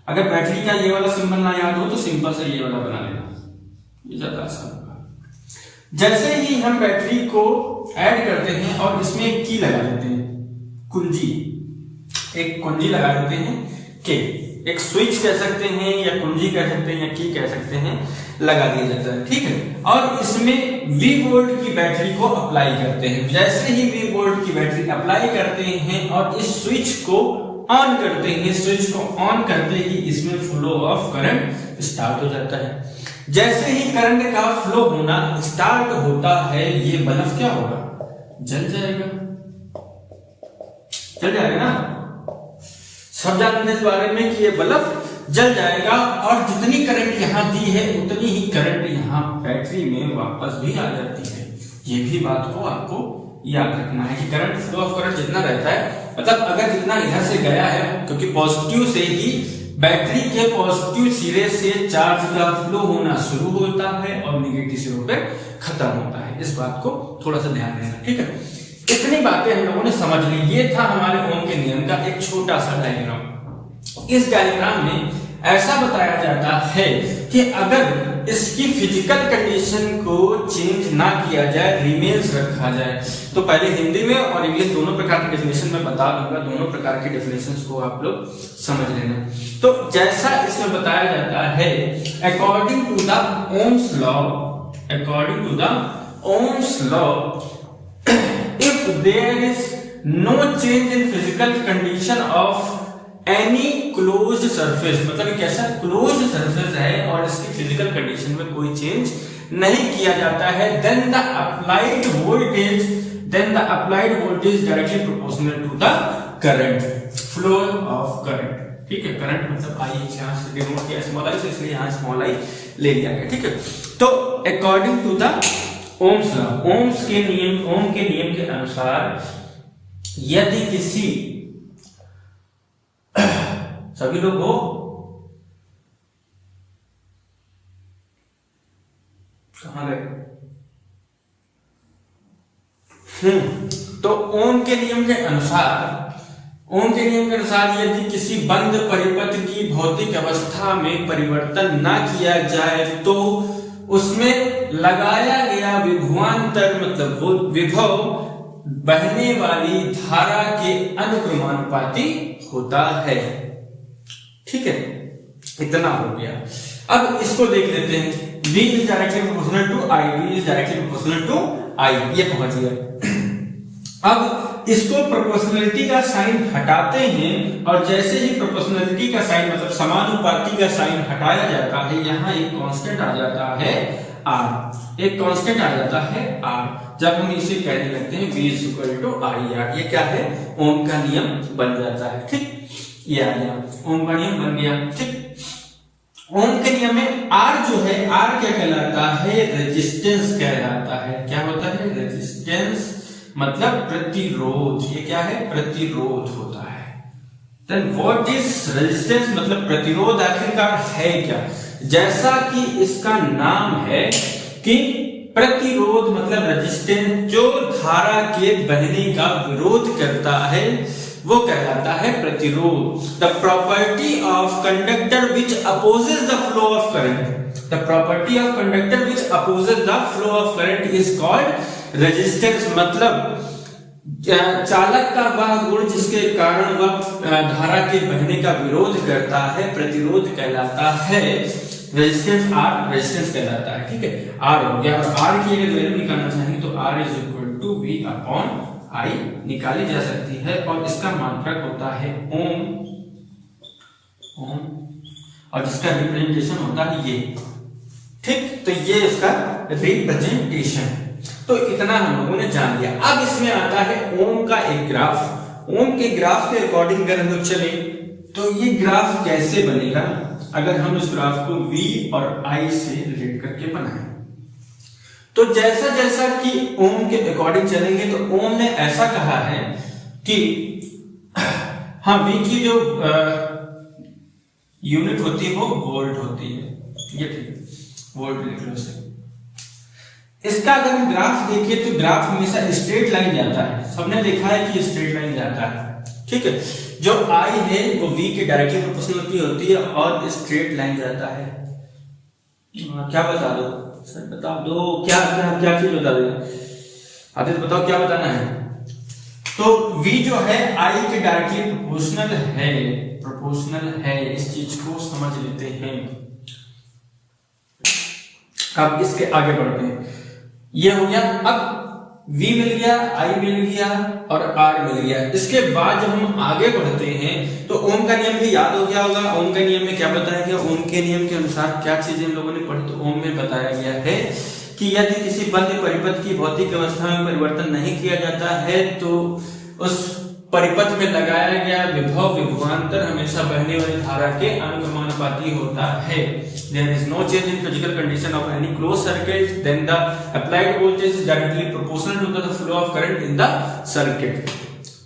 अगर बैटरी का ये वाला सिंबल ना याद हो तो सिंपल से ये वाला बना लेना, ये ज्यादा आसान होगा। जैसे ही हम बैटरी को ऐड करते हैं और इसमें एक की लगा देते हैं, कुंजी, एक कुंजी लगा देते हैं के, एक स्विच कह सकते हैं या कुंजी कह सकते हैं या की कह सकते हैं, लगा दिया जाता है। ठीक है, और इसमें V वोल्ट की बैटरी को अप्लाई करते हैं। जैसे ही V वोल्ट की बैटरी अप्लाई करते हैं और इस स्विच को ऑन करते हैं, स्विच को ऑन करते ही इसमें फ्लो ऑफ करंट स्टार्ट हो जाता है। जैसे ही करंट का फ्लो होना स्टार्ट होता है, ये बल्ब क्या होगा, जल जाएगा। जल जाएगा ना, सब जानते हैं इस बारे में कि ये बल्ब जल जाएगा और जितनी करंट यहां दी है उतनी ही करंट यहां बैटरी में वापस भी आ जाती है। ये भी बात को आपको याद रखना है कि करंट, फ्लो ऑफ करंट जितना रहता है, मतलब अगर जितना इधर से गया है, क्योंकि पॉजिटिव से ही बैटरी के पॉजिटिव सिरे से चार्ज का फ्लो होना शुरू होता है और नेगेटिव सिरों पे खत्म होता है। इस बात को थोड़ा सा ध्यान देना। ठीक है, इतनी बातें हम लोगों ने समझ ली। ये था हमारे ओम के नियम का एक छोटा सा डायग्राम। इस डायग्राम में ऐसा बताया जाता है कि अगर इसकी फिजिकल कंडीशन को चेंज ना किया जाए, रिमेन्स रखा जाए, तो पहले हिंदी में और इंग्लिश दोनों प्रकार की डेफिनेशन मैं बता दूंगा, दोनों प्रकार की डेफिनेशंस को आप लोग समझ लेना। तो जैसा इसमें बताया जाता है, according to the Ohm's law, according to the Ohm's law, if there is no change in physical condition of any closed surface, मतलब एक ऐसा closed surface है और इसकी physical condition में कोई change नहीं किया जाता है, then the applied voltage directly proportional to the current, flow of current। ठीक है, करंट मतलब आई यहाँ से डिनोट किया स्मॉल आई से, इसलिए यहाँ स्मॉल आई ले लिया गया। ठीक है, तो according to the Ohm's law, Ohm के नियम के अनुसार यदि किसी, सभी लोग हो, कहां गए? तो ओम के नियम के अनुसार यदि किसी बंद परिपथ की भौतिक अवस्था में परिवर्तन ना किया जाए तो उसमें लगाया गया विभवांतर, मतलब वो विभव बहने वाली धारा के अनुक्रमानुपाती होता है। ठीक है, इतना हो गया। अब इसको देख लेते हैं, V is directly proportional to I, V is directly proportional to I, ये पहुंच गया। अब इसको प्रोपोर्शनलिटी का साइन हटाते हैं और जैसे ही प्रोपोर्शनलिटी का साइन मतलब समानुपाती का साइन हटाया जाता है, यहाँ एक कांस्टेंट आ जाता है R, एक कांस्टेंट आ जाता है R। जब हम इसे कहने लगते हैं V is equal to IR, ये क्या है, ओम का नियम बन जाता है। ठीक, ये आ गया, ओम का नियम बन गया। ठीक, ओम के नियम में R जो है, R क्या कहलाता है, रेजिस्टेंस कहलाता है। क्या होता है, रेजिस्टेंस मतलब प्रतिरोध, ये क्या है, प्रतिरोध होता है। देन व्हाट इज रेजिस्टेंस मतलब प्रतिरोध आखिरकार है क्या, जैसा कि इसका नाम है कि प्रतिरोध मतलब रेजिस्टेंस जो धारा के बहने का विरोध करता है वो कहलाता है प्रतिरोध। The property of conductor which opposes the flow of current, the property of conductor which opposes the flow of current is called resistance. मतलब चालक का वह गुण जिसके कारण वह धारा के बहने का विरोध करता है, प्रतिरोध कहलाता है। रेजिस्टेंस R रेजिस्टेंस कहलाता है। ठीक है, R हो गया। और R की अगर वैल्यू निकालना चाहें तो R is equal to V upon I निकाली जा सकती है और इसका मात्रक होता है ओम, ओम, और जिसका रिप्रेजेंटेशन होता है ये। ठीक, तो ये इसका रिप्रेजेंटेशन। तो इतना हम लोगों ने जान लिया। अब इसमें आता है ओम का एक ग्राफ। ओम के ग्राफ के अकॉर्डिंग अगर हम लोग चले तो ये ग्राफ कैसे बनेगा, अगर हम इस ग्राफ को V और I से रिलेट करके बनाएं। तो जैसा जैसा कि ओम के अकॉर्डिंग चलेंगे तो ओम ने ऐसा कहा है कि हाँ, V की जो यूनिट होती है वो वोल्ट होती है। ये ठीक, वोल्ट लिख लो इसे। इसका अगर हम ग्राफ देखिए तो ग्राफ हमेशा स्ट्रेट लाइन जाता है, सबने देखा है कि स्ट्रेट लाइन जाता है। ठीक है, जो I है वो V के डायरेक्टली प्रोपोर्शनल होती है और स्ट्रेट लाइन जाता है। क्या बता दो सर, बता दो क्या क्या क्या चीज बता दो, आदित्य बताओ क्या बताना है। तो V जो है I के डायरेक्टली प्रोपोर्शनल है, प्रोपोर्शनल है, इस चीज को समझ लेते हैं। अब इसके आगे बढ़ते हैं। ये हो गया, अब V मिल गया, I मिल गया और R मिल गया। इसके बाद जब हम आगे बढ़ते हैं तो ओम का नियम भी याद हो गया होगा। ओम के नियम में क्या बताया गया, ओम के नियम के अनुसार क्या चीजें हम लोगों ने पढ़ी, तो ओम में बताया गया है कि यदि किसी बंद परिपथ की भौतिक अवस्था में परिवर्तन नहीं किया जाता है तो उस परिपथ में लगाया गया विभव विभवांतर हमेशा बहने वाली धारा के अनुक्रमानुपाती होता है। There is no change in physical condition of any closed circuit, then the applied voltage is directly proportional to the flow of current in the circuit।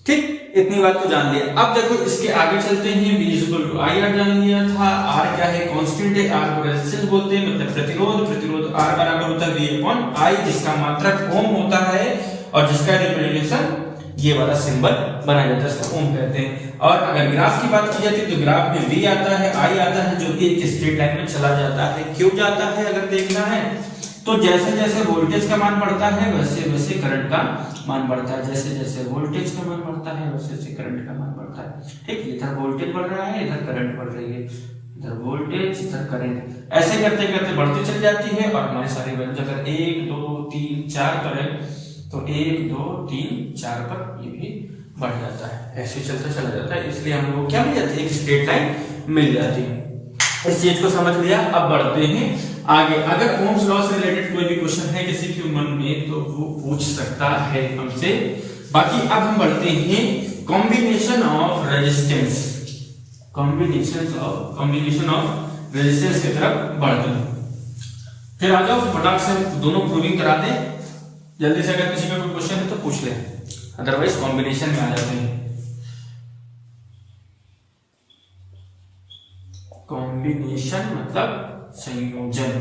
ठीक, इतनी बात तो जान लिया। अब देखो इसके आगे चलते हैं। V इक्वल टू IR जान लिया था। R क्या है, कांस्टेंट है। R को रेजिस्टेंस बोलते हैं, मतलब प्रतिरोध। प्रतिरोध R बराबर होता है V अपॉन I, जिसका मात्रक ओम होता है और जिसका रिप्रेजेंटेशन ये वाला सिंबल बनाया जाता है, इसको ओम कहते हैं। और अगर ग्राफ की बात की जाती है तो ग्राफ में V आता है, I आता है, जो कि एक स्ट्रेट लाइन में चला जाता है। क्यों जाता है अगर देखना है तो जैसे जैसे वोल्टेज का मान बढ़ता है वैसे वैसे करंट का मान बढ़ता है। जैसे जैसे वोल्टेज का मान बढ़ता है वैसे वैसे करंट का मान बढ़ता है। ठीक, इधर वोल्टेज बढ़ रहा है, इधर करंट बढ़ रही है, इधर वोल्टेज इधर करंट, ऐसे करते करते बढ़ती चली जाती है। और हमारे सारे वैल्यू अगर 1 2 3 4 करें तो 1 2 3 4 पर ये भी बढ़ जाता है, ऐसे चलता चला जाता है। इसलिए हम लोग क्या मिल जाती है, एक स्ट्रेट लाइन मिल जाती है। इस चीज को समझ लिया। अब बढ़ते हैं आगे। अगर ओम्स लॉ से रिलेटेड कोई भी क्वेश्चन है किसी के मन में तो वो पूछ सकता है हमसे। बाकी अब हम बढ़ते हैं combination of resistance, combination of resistance की तरफ बढ़ते हैं। फिर आ जाओ फटाक से दोनों प्रूविंग करा दें जल्दी से। अगर किसी का कोई क्वेश्चन है तो पूछ ले, अदरवाइज कॉम्बिनेशन में आ जाते हैं। कॉम्बिनेशन मतलब संयोजन।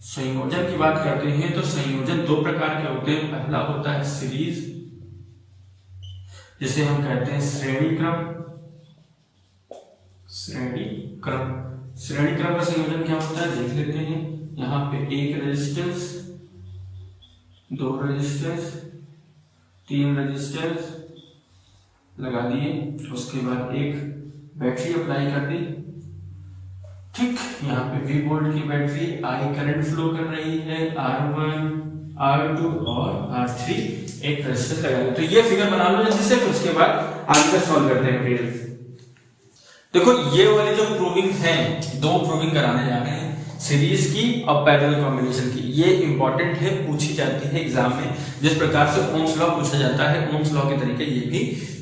संयोजन की बात करते हैं तो संयोजन दो प्रकार के होते हैं। पहला होता है सीरीज, जिसे हम कहते हैं श्रेणी क्रम। श्रेणी क्रम, श्रेणी क्रम का संयोजन क्या होता है देख लेते हैं। यहाँ पे एक रेजिस्टेंस, दो रेजिस्टेंस, तीन रेजिस्टेंस, लगा दिए, उसके बाद एक बैटरी अप्लाई कर दी, ठीक, यहाँ पे V वोल्ट की बैटरी, I करंट फ्लो कर रही है, R1, R2 और R3, एक रेजिस्टेंस लगा दिया। तो ये फिगर बना लो जल्दी से, फिर उसके बाद आगे सॉल्व करते हैं फिर। देखो ये वाली जो प्रूविंग है, दो प्रूविंग कराने जा रहे हैं, सीरीज की और पैरेलल कॉम्बिनेशन की। ये इंपॉर्टेंट है, पूछी जाती है एग्जाम में। जिस प्रकार से ओम्स लॉ पूछा जाता है, ओम्स लॉ के तरीके ये भी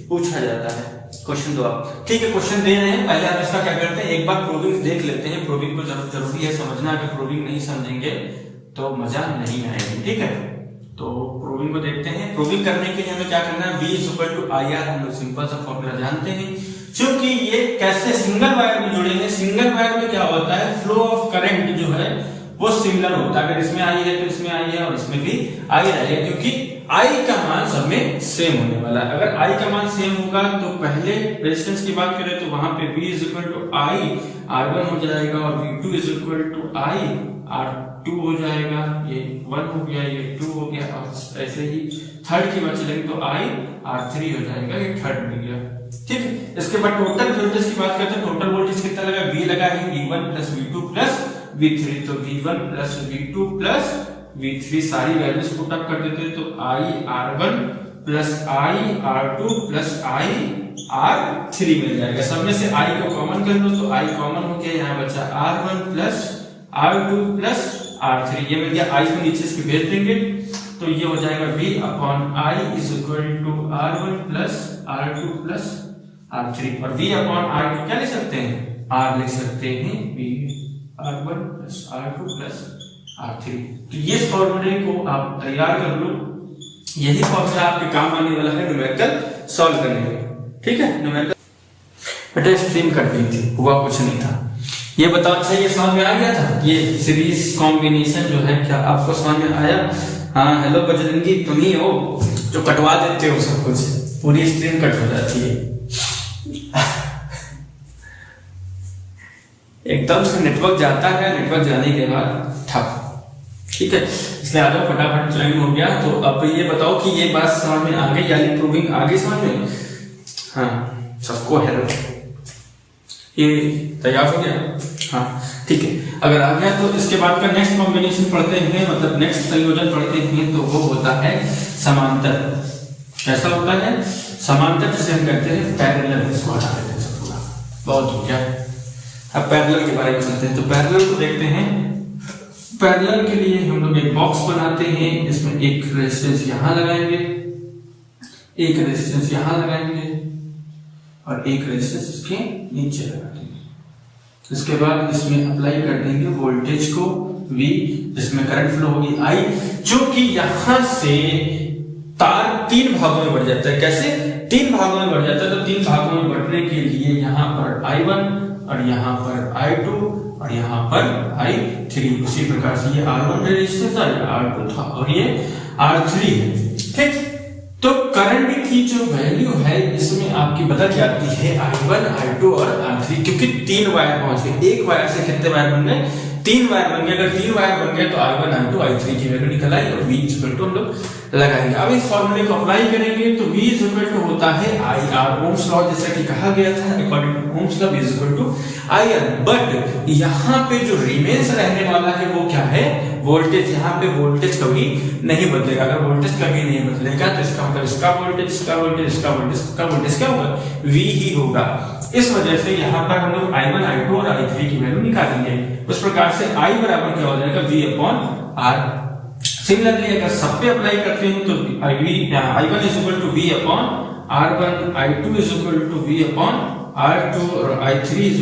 पूछा जाता है। क्वेश्चन दो आप, ठीक है, क्वेश्चन दे रहे हैं, पहले आप इसका क्या करते हैं, एक बार प्रूविंग देख लेते हैं। प्रूविंग को जरूरी है समझना, अगर प्रूविंग नहीं समझेंगे तो मजा नहीं आएगी, ठीक है। तो प्रूविंग को देखते हैं। प्रूविंग करने के लिए हमें क्या करना है, V = IR, हम लोग सिंपल सा फॉर्मूला जानते हैं। क्योंकि ये कैसे सिंगल वायर में जुड़े हैं, सिंगल वायर में क्या होता है, फ्लो ऑफ करंट जो है वो सिमिलर होता है। अगर इसमें आई है तो इसमें आई है और इसमें भी आई रहेगा, क्योंकि आई का मान सब में सेम होने वाला है। अगर आई का मान सेम होगा तो पहले रेजिस्टेंस की बात करें तो वहां पे V = I R1 हो जाएगा और V2 = I R2 हो जाएगा। ये 1 हो गया, ये 2 हो गया, और ऐसे ही थर्ड की बात चलेगी तो I R3 हो जाएगा, ये थर्ड मिल गया, ठीक है। इसके बाद टोटल वोल्टेज की बात करते हैं। टोटल वोल्टेज कितना लगा, V लगा है, V1 + V2 + V3, तो V1 + V2 + V3 सारी वैल्यूज पुट अप कर देते हैं तो I R1 + I R2 + I R3 मिल जाएगा। सब में से I को कॉमन कर लो तो I कॉमन हो गया, यहाँ बचा R1 + R2 + R3, ये मिल गया। I को नीचे इसके भेज देंगे तो ये हो जाएगा V/I = R1 + R2 + R3, और V/I को क्या लिख सकते हैं, R लिख सकते हैं, V/R1 + R2 + R3। तो ये फॉर्मूले को आप तैयार कर लो, यही फॉर्मूला आपके काम आने वाला है न्यूमेरिकल सॉल्व करने में, ठीक है। न्यूमेरिकल बेटा स्ट्रीम कट गई थी, हुआ कुछ नहीं था। ये बताओ, अच्छा ये समझ में आ गया था, ये सीरीज कॉम्बिनेशन जो है, क्या आपको समझ में आया? हाँ, हेलो बजरंगी, तुम ही हो जो कटवा देते हो सब कुछ, पूरी स्ट्रीम कट हो जाती है एकदम से नेटवर्क जाता है, नेटवर्क जाने के बाद ठप, ठीक है। इसलिए आ जाओ फटाफट, ज्वाइन हो गया। तो अब ये बताओ कि ये बात समझ में आ गई, यानी प्रूविंग आ गई समझ में? हाँ, सबको हेलो, ये तैयार हो गया? हाँ, ठीक है। अगर आ गया तो इसके बाद का नेक्स्ट कॉम्बिनेशन पढ़ते हैं, मतलब नेक्स्ट संयोजन पढ़ते हैं, तो वो होता है समांतर। कैसा होता है समांतर, जिसे हम कहते हैं पैरेलल। इसको हटा देते हैं सब पूरा, बहुत हो गया। अब पैरेलल के बारे में चलते हैं। तो पैरेलल को देखते हैं। पैरेलल के लिए हम लोग एक बॉक्स बनाते हैं, इसमें एक रेजिस्टेंस यहां लगाएंगे, एक रेजिस्टेंस यहां लगाएंगे और एक रेजिस्टेंस इसके नीचे लगा देंगे। इसके बाद इसमें अप्लाई कर देंगे वोल्टेज को V, जिसमें करंट फ्लो होगी I, जो कि यहां से तार 3 भागों में बढ़ जाता है। कैसे 3 भागों में बढ़ जाता है? तो 3 भागों में बढ़ने के लिए यहाँ पर I1 और यहाँ पर I2 और यहाँ पर I3। उसी प्रकार से ये R1 रेजिस्टेंस था, R2 था और ये R3 है, ठीक। तो करंट की जो वैल्यू है इसमें आपकी बदल जाती है I1, I2 और R3, क्योंकि 3 वायर पहुंच गए। एक वायर से कितने वायर बन गए? 3 वायर बन गए। अगर 3 वायर बन गए तो I1, I2, I3 की वैल्यू निकल आई और V = हम लोग लगाएंगे। अब इस फॉर्मूले को अप्लाई करेंगे तो V = होता है IR, ओम्स लॉ जैसा कि कहा गया था, according to Ohm's law V = IR। But यहाँ पे जो रिमेन्स रहने वाला है वो क्या है? वोल्टेज। यहाँ पे वोल्टेज कभी नहीं बदलेगा। अगर वोल्टेज कभी नहीं बदलेगा तो इसका मतलब इसका वोल्टेज, इसका वोल्टेज, इसका वोल्टेज, इसका वोल्टेज क्या होगा? V ही होगा। इस वजह से यहाँ पर हम लोग I1, I2 और I3 की वैल्यू निकालेंगे। उस प्रकार से I बराबर क्या हो जाएगा? V/R। सिमिलरली अगर सब पे अप्लाई करते हैं तो I1 = V/R1, I2 = V/R2 और I3 =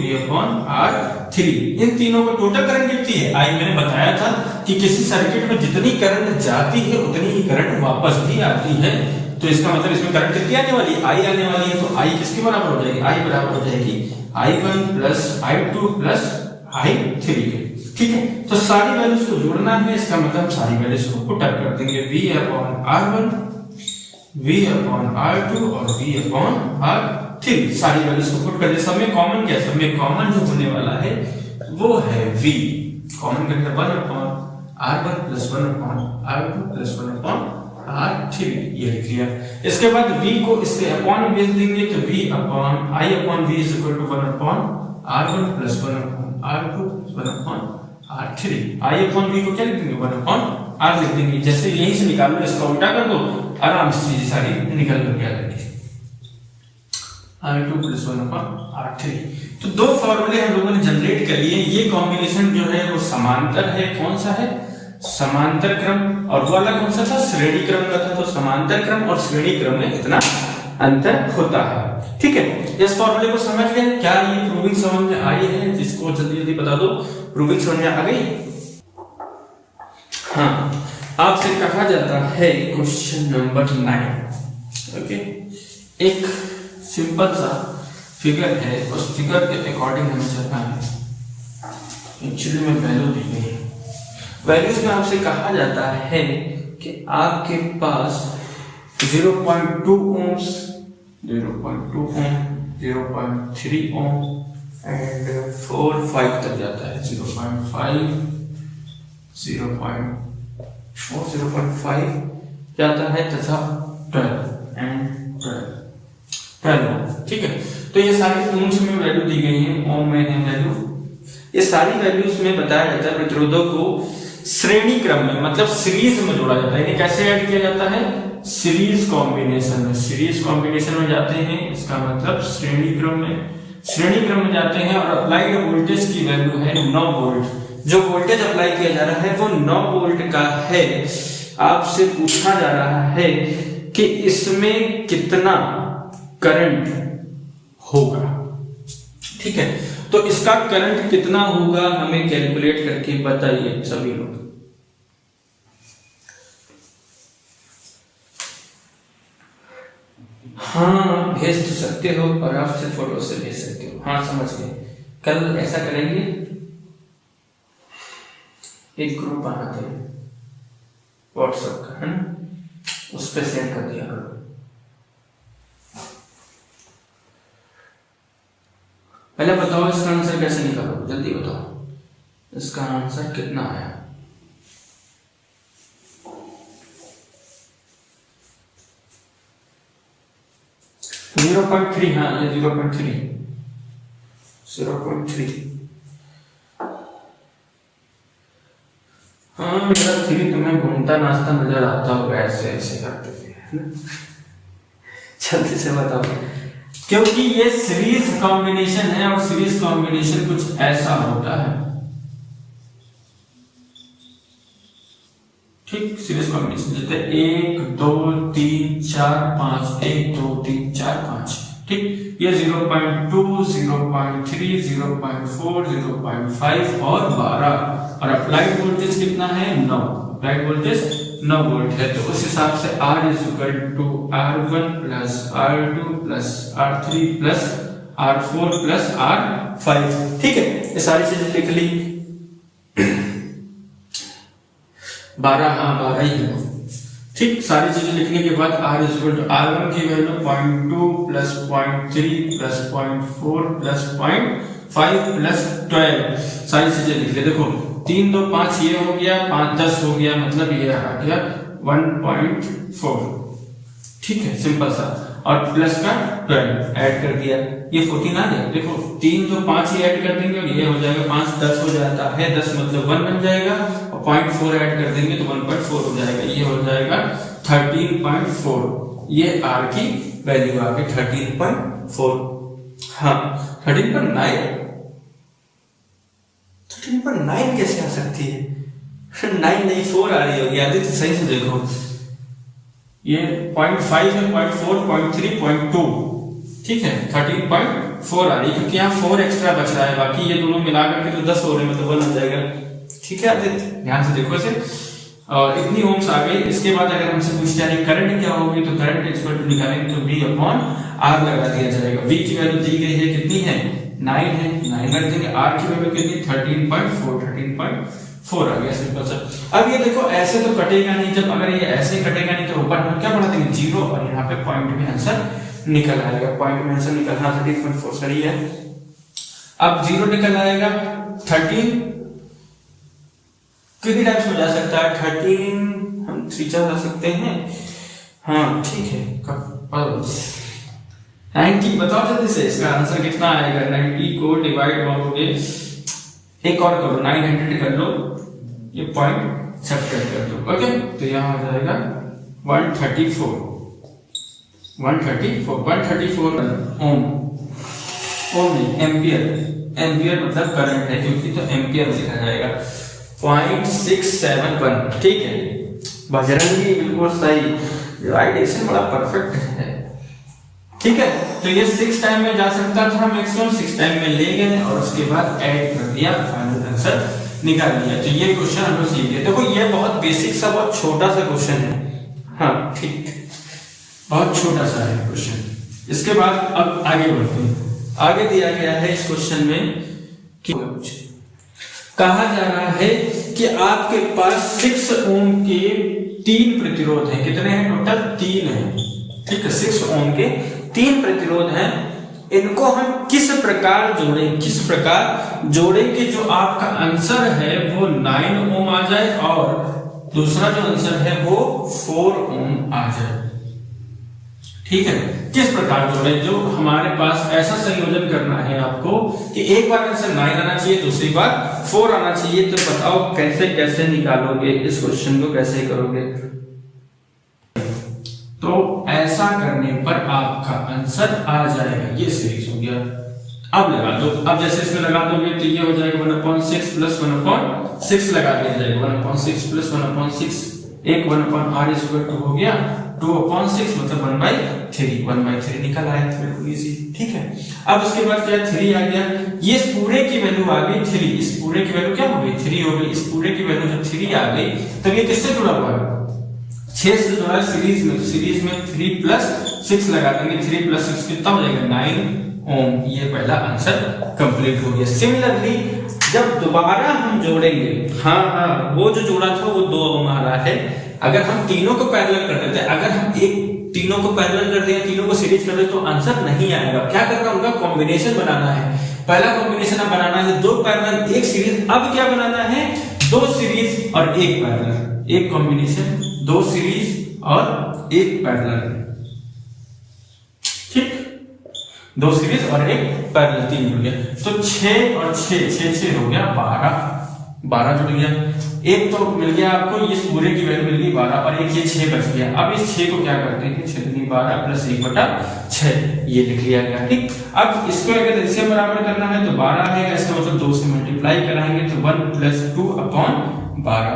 V/R3। इन तीनों को टोटल करंट कितनी है? मैंने बताया था कि किसी सर्किट में जितनी करंट जाती है उतनी ही करंट वापस भी आती है। तो इसका मतलब इसमें करंट कितनी आने वाली है? I आने वाली है। तो I किसके बराबर हो जाएगी? I बराबर हो जाएगी I1 + I2 + I3। ठीक है, तो सारी वैल्यूज को जोड़ना है। इसका मतलब सारी वैल्यूज को पुट अप कर देंगे। V/R1, V/R2 और V/R3 सारी वैल्यूज को पुट कर दे। सब में कॉमन क्या? सब में कॉमन जो होने वाला है वो है V। कॉमन करके 1/R1 + 1/R2 + R3 ये लिख लिया। इसके बाद v को इससे अपॉन बेस देंगे तो v upon i upon v is equal to 1 upon R1 plus 1 upon R2 1 upon R3। i upon v को क्या लिख देंगे 1 अपॉन R लिख देंगे। जैसे यहीं से निकाल लो, इसका उल्टा कर दो, आराम से चीजें सारी निकल कर आ जाएगी। R2 plus 1 upon R3। तो दो फॉर्मूले हम लोगों ने जनरेट कर लिए। ये कॉम्बिनेशन जो है वो समांतर है। कौन सा है? समांतर क्रम। और वो वाला कौन सा था? श्रेणी क्रम का था। तो समांतर क्रम और श्रेणी क्रम में इतना अंतर होता है। ठीक है, इस फॉर्मूले को समझ गए? क्या ये प्रूविंग समझ में आई है? जिसको जल्दी जल्दी बता दो, प्रूविंग समझ में आ गई? हाँ, आपसे कहा जाता है क्वेश्चन नंबर 9। ओके, एक सिंपल सा फिगर है, उस फिगर के अकॉर्डिंग हमें चलना है। एक्चुअली में वैल्यू दी गई है। वैल्यूज में आपसे कहा जाता है कि आपके पास 0.2 ohms, 0.2 ohm, 0.3 ohm एंड 4-5 तक जाता है। 0.5, 0.4, 0.5 जाता है तथा 12 एंड 12। ठीक है, तो ये सारी ohms में वैल्यू दी गई है, ओम में है वैल्यू। ये सारी वैल्यूज में बताया जाता है प्रतिरोधक को श्रेणी क्रम में, मतलब सीरीज में जोड़ा जाता है। कैसे ऐड किया जाता है? सीरीज कॉम्बिनेशन में। सीरीज कॉम्बिनेशन में जाते हैं, इसका मतलब श्रेणी क्रम में। श्रेणी क्रम में जाते हैं और अप्लाइड वोल्टेज की वैल्यू है 9 वोल्ट। जो वोल्टेज अप्लाई किया जा रहा है वो 9 वोल्ट का है। आपसे पूछा जा रहा है कि इसमें कितना करंट होगा। ठीक है, तो इसका करंट कितना होगा हमें कैलकुलेट करके बताइए सभी लोग। हाँ, भेज तो सकते हो और आप सिर्फ फोटो से भेज सकते हो। हाँ, समझ गए। कल ऐसा करेंगे, एक ग्रुप बनाते हैं व्हाट्सएप का, है ना, उस पर सेंड कर दिया करो। पहले बताओ इसका आंसर कैसे निकालो, जल्दी बताओ इसका आंसर कितना आया। जीरो 0.3। हाँ, ये 0.3, 0.3। हाँ, मेरा 3 तुम्हें घूमता नाचता नजर आता होगा, ऐसे ऐसे करते हुए। जल्दी से बताओ, क्योंकि ये सीरीज कॉम्बिनेशन है और सीरीज कॉम्बिनेशन कुछ ऐसा होता है। ठीक, सीरीज कॉम्बिनेशन जैसे 1 2 3 4 5, 1 2 3 4 5। ठीक, ये 0.2, 0.3, 0.4, 0.5 और 12। और अप्लाइड वोल्टेज कितना है? 9। अप्लाइड वोल्टेज 9 वोल्ट है। तो उस हिसाब से R is equal to R1 plus R2 plus R3 plus R4 plus R5। ठीक है, ये सारी चीजें लिख ली। 12, हाँ 12 ही है। ठीक, सारी चीजें लिखने के बाद R is equal to R1 की value 0.2 plus 0.3 plus 0.4 plus 0.5 plus 12। सारी चीजें लिख ले। देखो 3 2 5 ये हो गया, 5 10 हो गया, मतलब ये आ गया 1.4। ठीक है, सिंपल सा। और प्लस का 12 ऐड कर दिया, ये 14 आ गया। देखो 3 2 5 ही ऐड कर देंगे और ये हो जाएगा 5 10 हो जाता है। 10 मतलब 1 बन जाएगा और 0.4 ऐड कर देंगे तो 1.4 हो जाएगा। ये हो जाएगा 13.4। ये R की वैल्यू आ गई 13.4। हाँ, 13.9। 13.9 कैसे आ सकती है? 9 नहीं 4 आ रही होगी। आदित्य सही से देखो, ये 0.5 है, 0.4, 0.3, 0.2। ठीक है, 13.4 आ रही है क्योंकि यहाँ 4 एक्स्ट्रा बच रहा है। बाकी ये दोनों मिला करके तो 10 हो रहे हैं, मतलब 1 आ जाएगा। ठीक है आदित्य, ध्यान से देखो इसे। और इतनी ओम्स आ गई। इसके बाद अगर हमसे पूछ जाए करंट क्या होगी, तो करंट इक्वल टू निकालेंगे तो V अपॉन R लगा दिया जाएगा। V की वैल्यू दी गई है, कितनी है? 9 है, 9 रख देंगे। R की वैल्यू कितनी? 13.4 आ गया, सिंपल सा। अब ये देखो ऐसे तो कटेगा नहीं, जब अगर ये ऐसे कटेगा नहीं तो ऊपर हम क्या बढ़ा देंगे? 0, और यहाँ पे पॉइंट में आंसर निकल आएगा। पॉइंट में आंसर निकल, हाँ 13.4 सही है। अब 0 निकल आएगा। 13 कितनी टाइम्स में जा सकता है? 13 हम खींचा जा सकते हैं। हाँ ठीक है, 90 बताओ जल्दी से इसका आंसर कितना आएगा। 90 को डिवाइड करोगे, एक और करो, 900 कर लो, ये पॉइंट सब्ट्रैक्ट कर दो। ओके, तो यहाँ हो जाएगा 134 ओम, ओम नहीं एम्पियर, एम्पियर मतलब करंट है क्योंकि, तो एम्पियर लिखा जाएगा 0.671। ठीक है, बजरंगी बिल्कुल सही, डिवाइडेशन बड़ा परफेक्ट है। ठीक है, तो ये 6 टाइम में जा सकता था, मैक्सिमम 6 टाइम में ले गए और उसके बाद ऐड कर दिया, फाइनल आंसर निकाल लिया। तो ये क्वेश्चन हम लोग सीख गए। देखो ये बहुत बेसिक सा, बहुत छोटा सा क्वेश्चन है। हाँ ठीक, बहुत छोटा सा है क्वेश्चन। इसके बाद अब आगे बढ़ते हैं। आगे दिया गया है इस क्वेश्चन में कि कहा जा रहा है कि आपके पास 6 ओम के 3 प्रतिरोध हैं। कितने हैं टोटल? 3 हैं। ठीक है, 6 ओम के 3 प्रतिरोध हैं। इनको हम किस प्रकार जोड़ें, किस प्रकार जोड़ें कि जो आपका आंसर है वो 9 ओम आ जाए और दूसरा जो आंसर है वो 4 ओम आ जाए। ठीक है, किस प्रकार जोड़े, जो हमारे पास ऐसा संयोजन करना है आपको कि एक बार आंसर 9 आना चाहिए, दूसरी बार 4 आना चाहिए। तो बताओ कैसे कैसे निकालोगे इस क्वेश्चन को, कैसे करोगे? तो ऐसा करने पर आपका आंसर आ जाएगा। ये सीरीज हो गया, अब लगा दो। अब जैसे इसमें लगा दोगे तो ये हो जाएगा 1/6 प्लस 1/6 लगा दिया जाएगा। 1/6 प्लस 1/6 एक 1/r² हो गया, 2/6 मतलब 1/3, 1/3 निकल आया, बिल्कुल इजी। ठीक है, अब उसके बाद क्या 3 आ गया, ये इस पूरे की वैल्यू आ गई 3, इस पूरे की वैल्यू क्या हो गई 3 हो गई। इस पूरे की वैल्यू जब 3 आ गई तब ये किससे जुड़ा हुआ है? 6 से जुड़ा है सीरीज में। सीरीज में 3 प्लस 6 लगा देंगे, 3 प्लस 6 कितना हो जाएगा 9 ओम। ये पहला आंसर कंप्लीट हो गया। सिमिलरली जब दोबारा हम जोड़ेंगे, हाँ वो जो जोड़ा था वो 2 ओम आ रहा है। अगर हम तीनों को पैरेलल कर देते हैं, अगर हम तीनों को पैरेलल कर दें, तीनों को सीरीज कर दें तो आंसर नहीं आएगा। क्या करना होगा? कॉम्बिनेशन बनाना है। पहला कॉम्बिनेशन अब बनाना है 2 पैरेलल 1 सीरीज। अब क्या बनाना है? 2 सीरीज और 1 पैरेलल। एक कॉम्बिनेशन 2 सीरीज और 1 पैरेलल। ठीक, 2 सीरीज और 1 पैरेलल, 3 हो गया। तो 6 और 6 हो गया 12 जुड़ गया। एक तो मिल गया आपको, इस पूरे की वैल्यू मिल गई 12 और एक ये 6 बच गया। अब इस 6 को क्या करते हैं, 6×12 प्लस 1/6 ये लिख लिया गया। ठीक, अब इसको अगर इससे बराबर करना है तो 12 आएगा, इसका मतलब 2 से मल्टीप्लाई कराएंगे तो 1 + 2/12।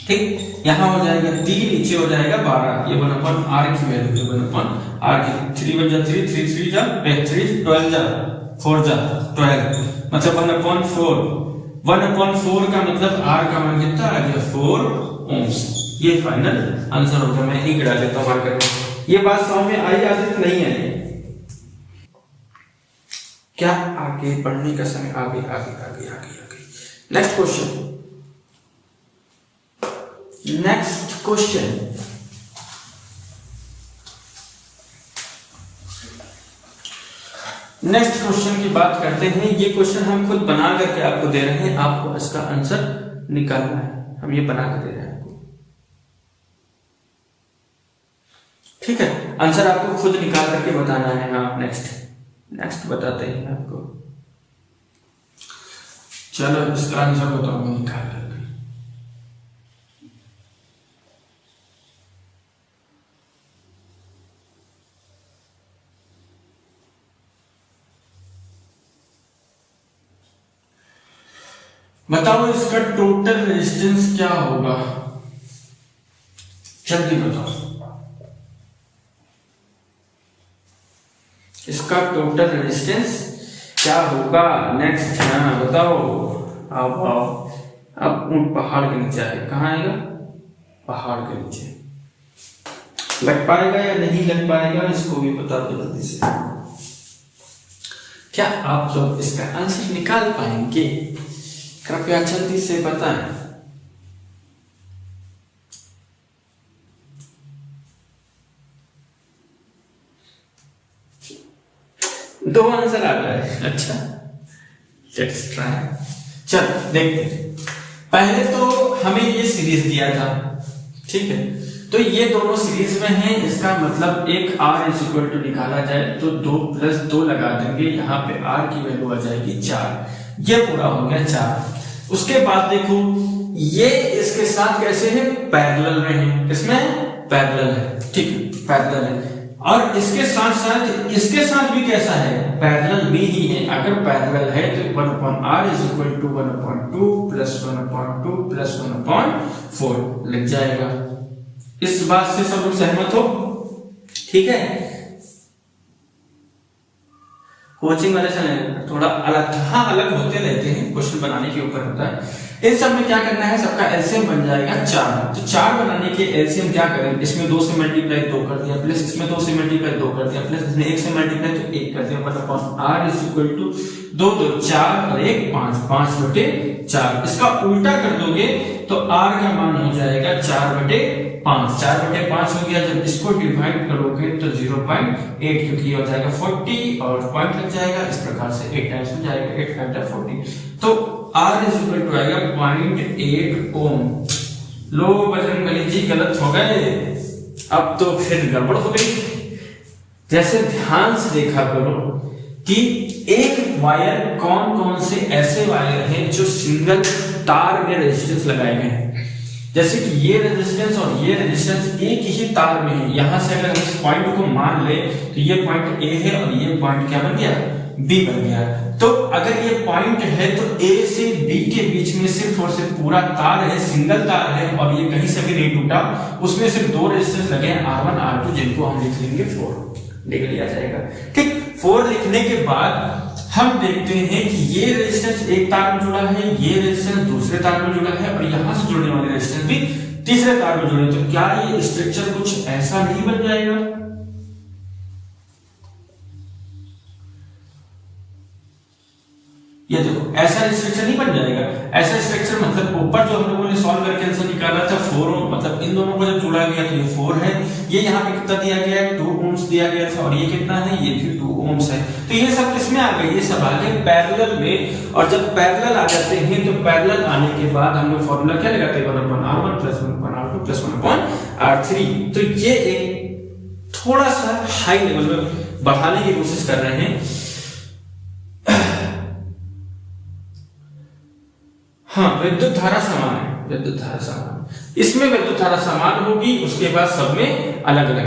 ठीक, यहाँ हो जाएगा 3, नीचे हो जाएगा 12। ये 1/r की वैल्यू, 1/r की 3 बन जा 3, 3 3 जा 3 12 जा 4 जा 12, मतलब 1/4। 1/4 का मतलब r का मान कितना आ गया 4 ओम्स। ये फाइनल आंसर होगा। मैं एक गिरा देता हूं मार्कर में। ये बात समझ में आई या नहीं आई? क्या आगे बढ़ने का समय? आगे आगे आगे आगे आगे। Next question, next question. Next question की बात करते हैं। ये क्वेश्चन हम खुद बना करके आपको दे रहे हैं, आपको इसका आंसर निकालना है। हम ये बना कर दे रहे हैं आपको। ठीक है, आंसर आपको खुद निकाल करके बताना है। हाँ, नेक्स्ट बताते हैं आपको। चलो इसका आंसर बताओ निकाल करके। बताओ इसका टोटल रेजिस्टेंस क्या होगा, जल्दी बताओ। इसका टोटल रेजिस्टेंस क्या होगा? नेक्स्ट, हाँ बताओ। अब उन पहाड़ के नीचे आएगा। कहाँ आएगा? पहाड़ के नीचे। लग पाएगा या नहीं लग पाएगा, इसको भी बता दो जल्दी से। क्या आप लोग इसका आंसर निकाल पाएंगे? कृपया जल्दी से बताएं। दो आंसर आ रहा है। अच्छा, लेट्स ट्राई। चल देखते हैं। पहले तो हमें ये सीरीज दिया था, ठीक है, तो ये दोनों सीरीज में हैं, इसका मतलब एक R इज इक्वल टू निकाला जाए तो 2 + 2 लगा देंगे, यहाँ पे R की वैल्यू आ जाएगी 4, ये पूरा हो गया 4। उसके बाद देखो ये इसके साथ कैसे है, पैरेलल में है, इसमें पैरेलल है, ठीक है, पैरेलल है। और इसके साथ साथ इसके साथ भी कैसा है, पैरेलल भी ही है। अगर पैरेलल है तो 1/r इज इक्वल टू 1/2 + 1/2 + 1/4 लग जाएगा। इस बात से सब लोग सहमत हो, ठीक है। कोचिंग वाले चैनल थोड़ा अलग, हाँ अलग होते रहते हैं, क्वेश्चन बनाने के ऊपर होता है। इन सब में क्या करना है, सबका एलसीएम बन जाएगा 4। तो 4 बनाने के एलसीएम क्या करें, इसमें 2 से मल्टीप्लाई 2 कर दिया, प्लस इसमें 2 से मल्टीप्लाई 2 कर दिया, प्लस इसमें 1 से मल्टीप्लाई तो 1 कर दिया, मतलब r इज इक्वल टू 2 2 4 और 1 5 5/4। इसका उल्टा कर दोगे तो r का मान हो जाएगा 4/5, 4/5 हो गया। जब इसको डिवाइड करोगे तो 0.8, क्योंकि हो जाएगा 40 और पॉइंट लग जाएगा, इस प्रकार से 8 टाइम्स हो जाएगा, 8 5 40, तो R इज इक्वल टू आएगा 0.8 ओम। लो बजरंगबली जी गलत हो गए, अब तो फिर गड़बड़ हो गई। जैसे ध्यान से देखा करो कि एक वायर, कौन कौन से ऐसे वायर हैं जो सिंगल तार में रेजिस्टेंस लगाए गए हैं। जैसे कि ये रेजिस्टेंस और ये रेजिस्टेंस एक ही तार में है। यहां से अगर हम इस पॉइंट को मान ले तो ये पॉइंट A है और ये पॉइंट क्या बन गया, B बन गया। तो अगर ये पॉइंट है तो A से B के बीच में सिर्फ और सिर्फ पूरा तार है, सिंगल तार है, और ये कहीं से भी नहीं टूटा। उसमें सिर्फ 2 रेजिस्टेंस लगे हैं, R1 R2, जिनको हम लिख लेंगे 4, लिख लिया जाएगा। ठीक, 4 लिखने के बाद हम देखते हैं कि ये रेजिस्टेंस एक तार में जुड़ा है, ये रेजिस्टेंस दूसरे तार में जुड़ा है, और यहां से जुड़ने वाले रेजिस्टेंस भी तीसरे तार में जुड़े। तो क्या ये स्ट्रक्चर कुछ ऐसा नहीं बन जाएगा? ये देखो ऐसा स्ट्रक्चर नहीं बन जाएगा। ऐसा स्ट्रक्चर मतलब ऊपर जो हम लोगों ने सॉल्व करके आंसर निकाला था 4 ओम, मतलब इन दोनों को जब जोड़ा गया तो ये 4 है, ये यहाँ पे कितना दिया गया है 2 ओम्स दिया गया था, और ये कितना है, ये भी 2 ओम्स है। तो ये सब किसमें आ गए, ये सब आ गए पैरेलल में। और जब पैरेलल आ जाते हैं तो पैरेलल आने के बाद हम लोग फॉर्मूला क्या लगाते हैं, 1/r1 + 1/r2 + 1/r3। तो ये एक थोड़ा सा हाई लेवल में बढ़ाने की कोशिश कर रहे हैं। हाँ, विद्युत धारा समान है, विद्युत धारा समान, इसमें विद्युत धारा समान होगी, उसके बाद सब में अलग अलग